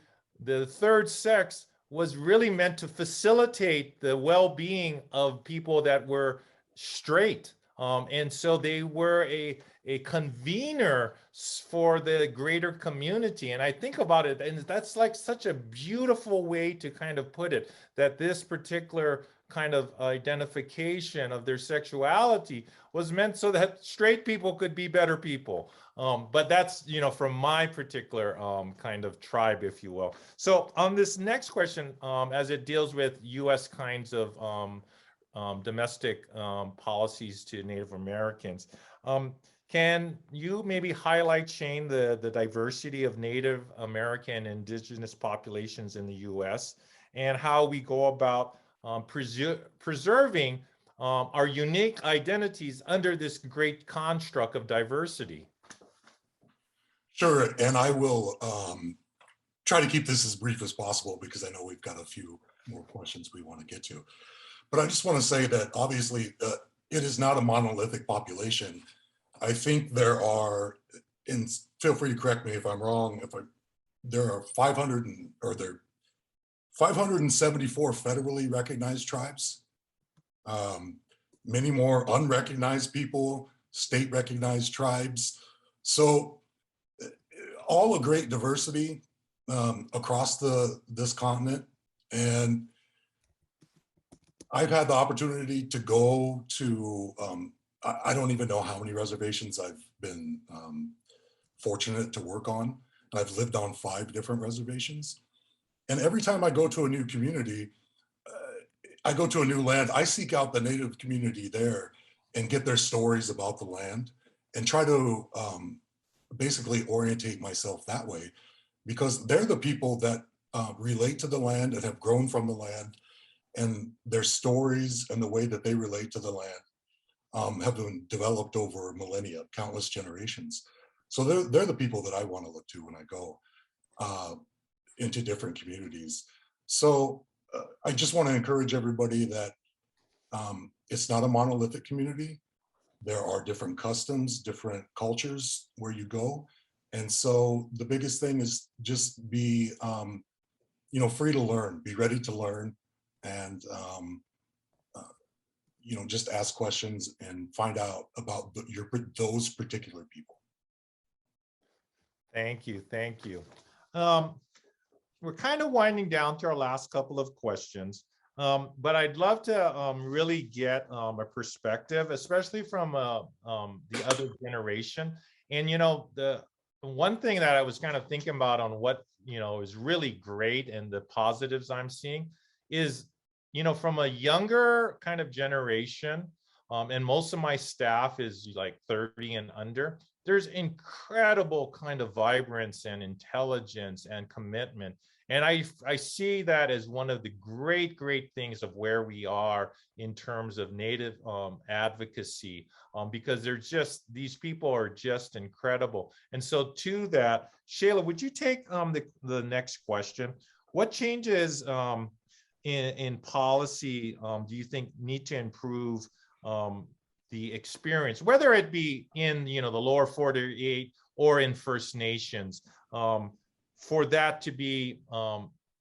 [SPEAKER 2] third sex was really meant to facilitate the well-being of people that were straight. And so they were a convener for the greater community. And I think about it, and that's like such a beautiful way to kind of put it, that this particular kind of identification of their sexuality was meant so that straight people could be better people. But that's, you know, from my particular kind of tribe, if you will. So on this next question, as it deals with US kinds of domestic policies to Native Americans, can you maybe highlight, Shane, the diversity of Native American Indigenous populations in the US and how we go about preserving our unique identities under this great construct of diversity?
[SPEAKER 4] Sure, and I will try to keep this as brief as possible because I know we've got a few more questions we want to get to. But I just want to say that obviously it is not a monolithic population. I think there are, and feel free to correct me if I'm wrong, there are 574 federally recognized tribes, many more unrecognized people, state recognized tribes. So all a great diversity across this continent. And I've had the opportunity to go to, I don't even know how many reservations I've been fortunate to work on. I've lived on 5 different reservations. And every time I go to a new community, I go to a new land, I seek out the Native community there and get their stories about the land and try to basically orientate myself that way, because they're the people that relate to the land and have grown from the land, and their stories and the way that they relate to the land have been developed over millennia, countless generations. So they're the people that I want to look to when I go into different communities. So I just want to encourage everybody that it's not a monolithic community. There are different customs, different cultures where you go. And so the biggest thing is just be, free to learn, be ready to learn, and, just ask questions and find out about those particular people.
[SPEAKER 2] Thank you. Thank you. We're kind of winding down to our last couple of questions, but I'd love to really get a perspective, especially from the other generation. And, the one thing that I was kind of thinking about on what, is really great and the positives I'm seeing is, from a younger kind of generation, and most of my staff is like 30 and under, there's incredible kind of vibrance and intelligence and commitment. And I see that as one of the great things of where we are in terms of Native advocacy, because these people are just incredible. And so to that, Shayla, would you take the next question? What changes in policy do you think need to improve the experience, whether it be in the lower 48 or in First Nations, for that to be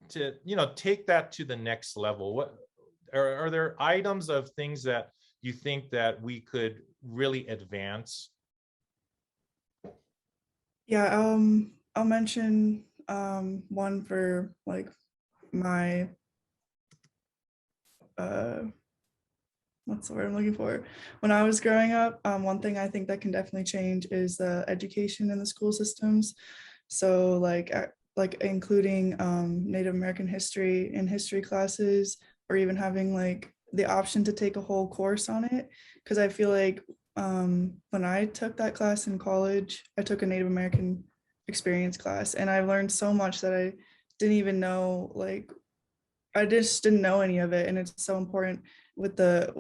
[SPEAKER 2] take that to the next level? What are there items of things that you think that we could really advance?
[SPEAKER 6] Yeah, I'll mention one for like my what's the word I'm looking for? When I was growing up, one thing I think that can definitely change is the education in the school systems. So like including Native American history in history classes, or even having like the option to take a whole course on it. Because I feel like when I took that class in college, I took a Native American experience class, and I learned so much that I didn't even know, like I just didn't know any of it. And it's so important with the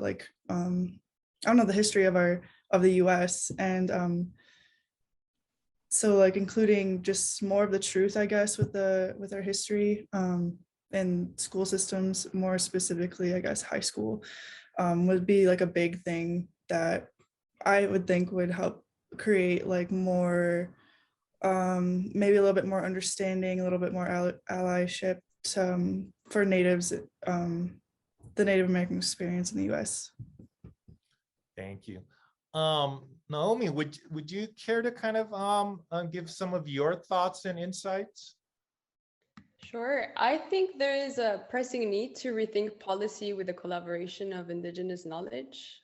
[SPEAKER 6] like I don't know, the history of the US, and so like including just more of the truth, I guess, with our history and school systems, more specifically I guess high school, would be like a big thing that I would think would help create like more maybe a little bit more understanding, a little bit more allyship for natives, the Native American experience in the US.
[SPEAKER 2] Thank you. Noemi, would you care to kind of give some of your thoughts and insights?
[SPEAKER 3] Sure. I think there is a pressing need to rethink policy with the collaboration of Indigenous knowledge.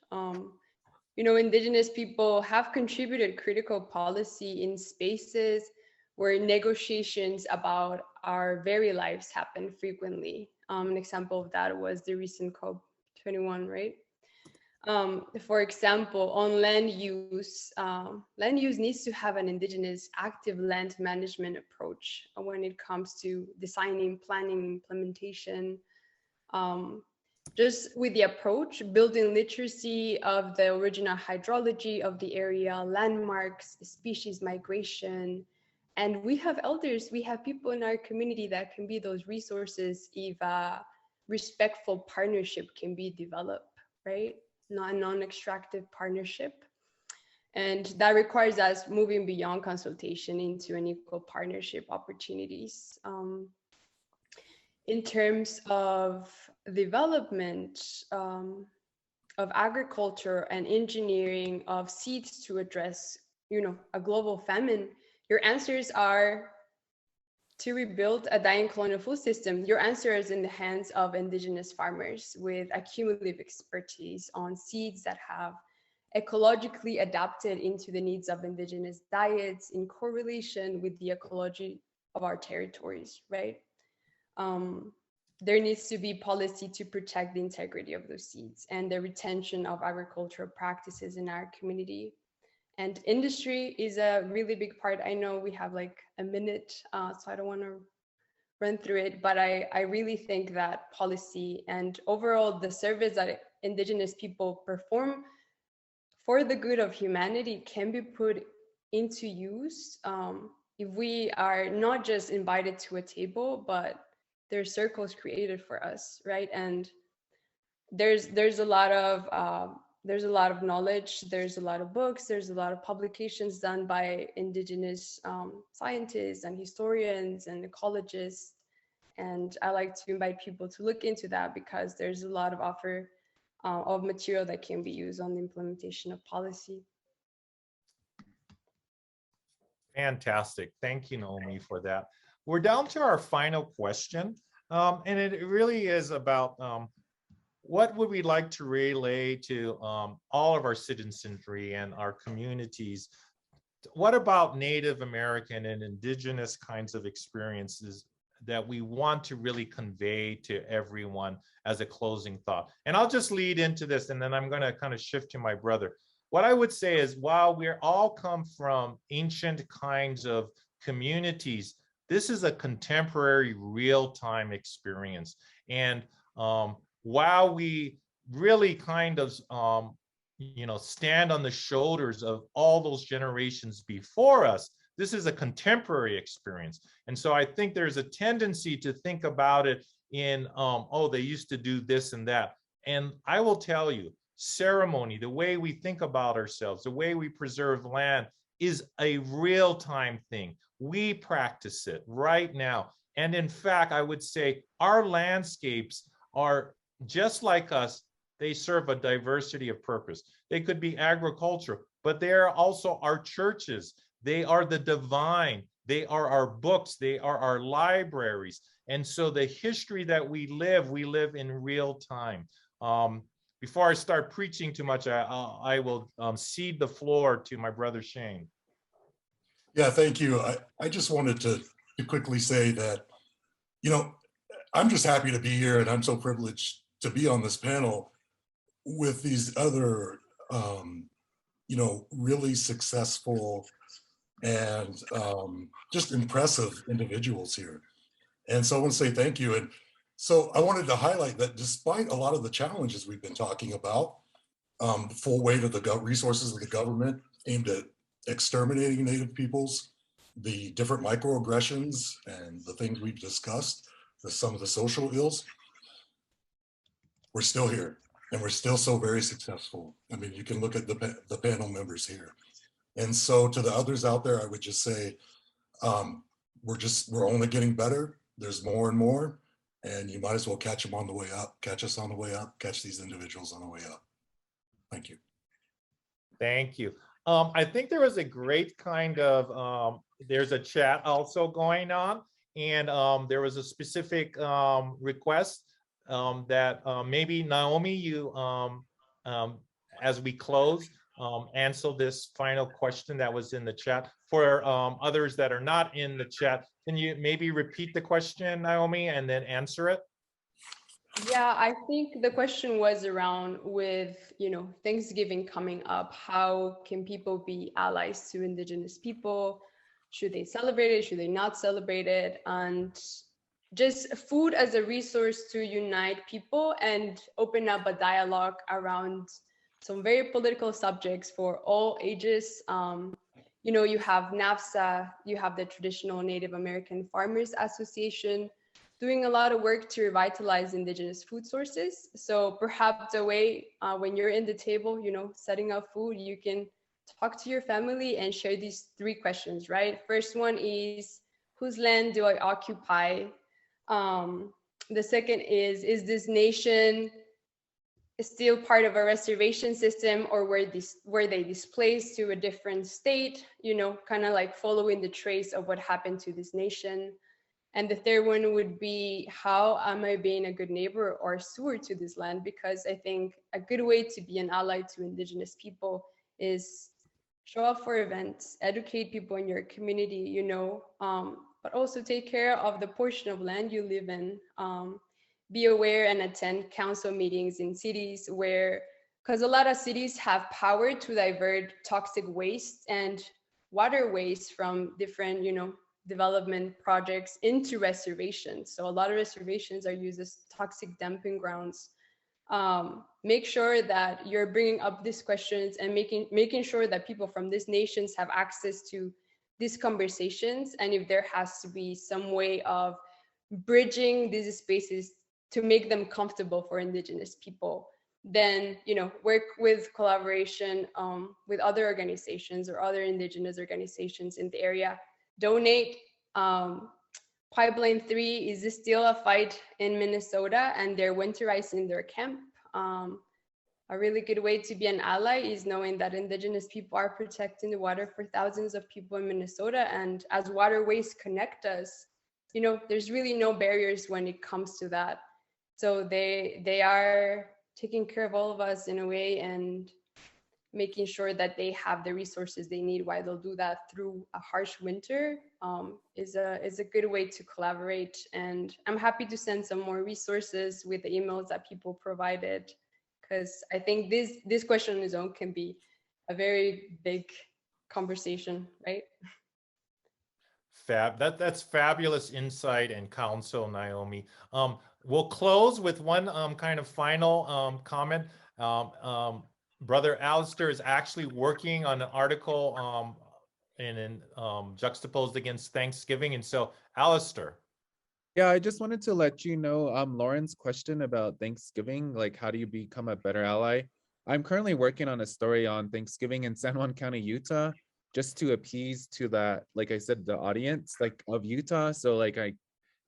[SPEAKER 3] Indigenous people have contributed critical policy in spaces where negotiations about our very lives happen frequently. An example of that was the recent COP21, right? For example, on land use needs to have an Indigenous active land management approach when it comes to designing, planning, implementation. Just with the approach, building literacy of the original hydrology of the area, landmarks, species migration. And we have elders, we have people in our community that can be those resources if a respectful partnership can be developed, right? Non-extractive partnership. And that requires us moving beyond consultation into an equal partnership opportunities. In terms of development of agriculture and engineering of seeds to address, a global famine your answers are to rebuild a dying colonial food system. Your answer is in the hands of Indigenous farmers with accumulative expertise on seeds that have ecologically adapted into the needs of Indigenous diets in correlation with the ecology of our territories, right? There needs to be policy to protect the integrity of those seeds and the retention of agricultural practices in our community. And industry is a really big part. I know we have like a minute, so I don't want to run through it, but I really think that policy and overall the service that Indigenous people perform for the good of humanity can be put into use if we are not just invited to a table, but there's circles created for us, right? And there's a lot of knowledge, there's a lot of books, there's a lot of publications done by Indigenous scientists and historians and ecologists, and I like to invite people to look into that because there's a lot of offer of material that can be used on the implementation of policy.
[SPEAKER 2] Fantastic. Thank you, Noemi, for that. We're down to our final question, and it really is about what would we like to relay to all of our citizenry and our communities? What about Native American and Indigenous kinds of experiences that we want to really convey to everyone as a closing thought? And I'll just lead into this, and then I'm going to kind of shift to my brother. What I would say is, while we're all come from ancient kinds of communities, this is a contemporary real-time experience. And while we really kind of, stand on the shoulders of all those generations before us, this is a contemporary experience. And so I think there's a tendency to think about it in, oh, they used to do this and that. And I will tell you, ceremony, the way we think about ourselves, the way we preserve land is a real-time thing. We practice it right now. And in fact, I would say our landscapes are just like us. They serve a diversity of purpose. They could be agriculture, but they are also our churches. They are the divine. They are our books. They are our libraries. And so the history that we live in real time. Before I start preaching too much, I will cede the floor to my brother Shane.
[SPEAKER 4] Yeah, thank you. I just wanted to quickly say that, I'm just happy to be here, and I'm so privileged to be on this panel with these other, really successful and just impressive individuals here. And so I want to say thank you. And so I wanted to highlight that despite a lot of the challenges we've been talking about, the full weight of the resources of the government aimed at exterminating Native peoples, the different microaggressions and the things we've discussed, some of the social ills, we're still here and we're still so very successful. I mean, you can look at the panel members here. And so to the others out there, I would just say, we're only getting better. There's more and more, and you might as well catch them on the way up, catch us on the way up, catch these individuals on the way up. Thank you.
[SPEAKER 2] Thank you. I think there was a great kind of, there's a chat also going on, and there was a specific request that maybe Naomi, you, as we close, answer this final question that was in the chat. For others that are not in the chat, can you maybe repeat the question, Naomi, and then answer it?
[SPEAKER 3] Yeah, I think the question was around with, Thanksgiving coming up, how can people be allies to Indigenous people? Should they celebrate it? Should they not celebrate it? And just food as a resource to unite people and open up a dialogue around some very political subjects for all ages. You have NAFSA, you have the Traditional Native American Farmers Association, doing a lot of work to revitalize Indigenous food sources. So perhaps a way when you're in the table, setting up food, you can talk to your family and share these 3 questions, right? First one is, whose land do I occupy? The second is this nation still part of a reservation system, or were they displaced to a different state, you know, kind of like following the trace of what happened to this nation. And the third one would be, how am I being a good neighbor or steward to this land? Because I think a good way to be an ally to Indigenous people is show up for events, educate people in your community, you know, but also take care of the portion of land you live in. Be aware and attend council meetings in cities where, because a lot of cities have power to divert toxic waste and water waste from different, you know, development projects into reservations. So a lot of reservations are used as toxic dumping grounds. Make sure that you're bringing up these questions and making sure that people from these nations have access to these conversations. And if there has to be some way of bridging these spaces to make them comfortable for Indigenous people, then, you know, work with collaboration with other organizations or other Indigenous organizations in the area. Donate. Pipeline 3 is still a fight in Minnesota, and they're winterizing their camp. A really good way to be an ally is knowing that Indigenous people are protecting the water for thousands of people in Minnesota. And as waterways connect us, you know, there's really no barriers when it comes to that. So they are taking care of all of us in a way, and making sure that they have the resources they need while they'll do that through a harsh winter is a good way to collaborate. And I'm happy to send some more resources with the emails that people provided, because I think this question on its own can be a very big conversation, right?
[SPEAKER 2] That's fabulous insight and counsel, Naomi. We'll close with one kind of final comment. Brother Alastair is actually working on an article juxtaposed against Thanksgiving. And so, Alastair.
[SPEAKER 5] Yeah, I just wanted to let you know, Lauren's question about Thanksgiving, like how do you become a better ally? I'm currently working on a story on Thanksgiving in San Juan County, Utah, just to appease to that, like I said, the audience like of Utah. So like I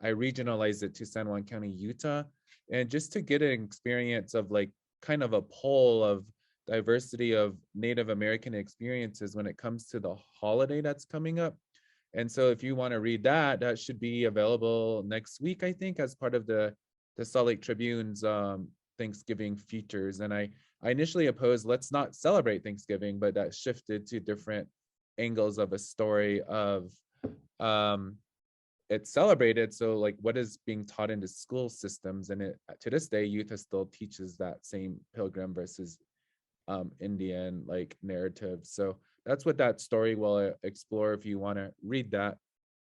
[SPEAKER 5] regionalized it to San Juan County, Utah, and just to get an experience of like kind of a poll of diversity of Native American experiences when it comes to the holiday that's coming up. And so if you want to read that, that should be available next week, I think, as part of the Salt Lake Tribune's Thanksgiving features. And I initially opposed, let's not celebrate Thanksgiving, but that shifted to different angles of a story of it's celebrated. So like what is being taught into school systems, and it to this day, Utah still teaches that same Pilgrim versus Indian like narrative. So that's what that story will explore if you want to read that.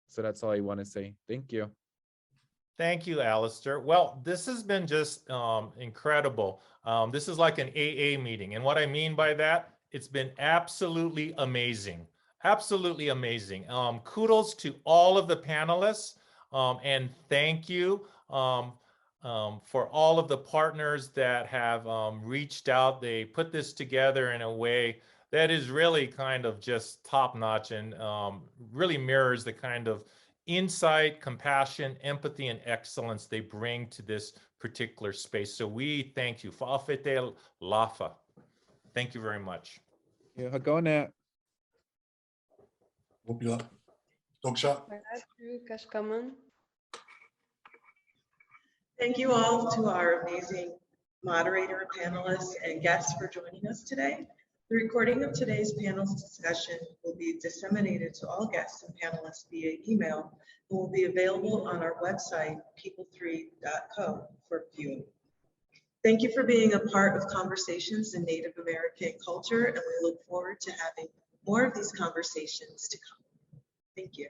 [SPEAKER 5] So that's all I want to say. Thank you.
[SPEAKER 2] Thank you, Alastair. Well, this has been just incredible. This is like an AA meeting. And what I mean by that, it's been absolutely amazing. Absolutely amazing. Kudos to all of the panelists, and thank you for all of the partners that have reached out. They put this together in a way that is really kind of just top-notch and really mirrors the kind of insight, compassion, empathy, and excellence they bring to this particular space. So we thank you. Fa'afete lafa. Thank you very much.
[SPEAKER 5] Yeah, Hagonat.
[SPEAKER 4] Wopila. Dogsha.
[SPEAKER 1] Thank you all to our amazing moderator, panelists, and guests for joining us today. The recording of today's panel's discussion will be disseminated to all guests and panelists via email and will be available on our website, people3.co, for viewing. Thank you for being a part of Conversations in Native American Culture, and we look forward to having more of these conversations to come. Thank you.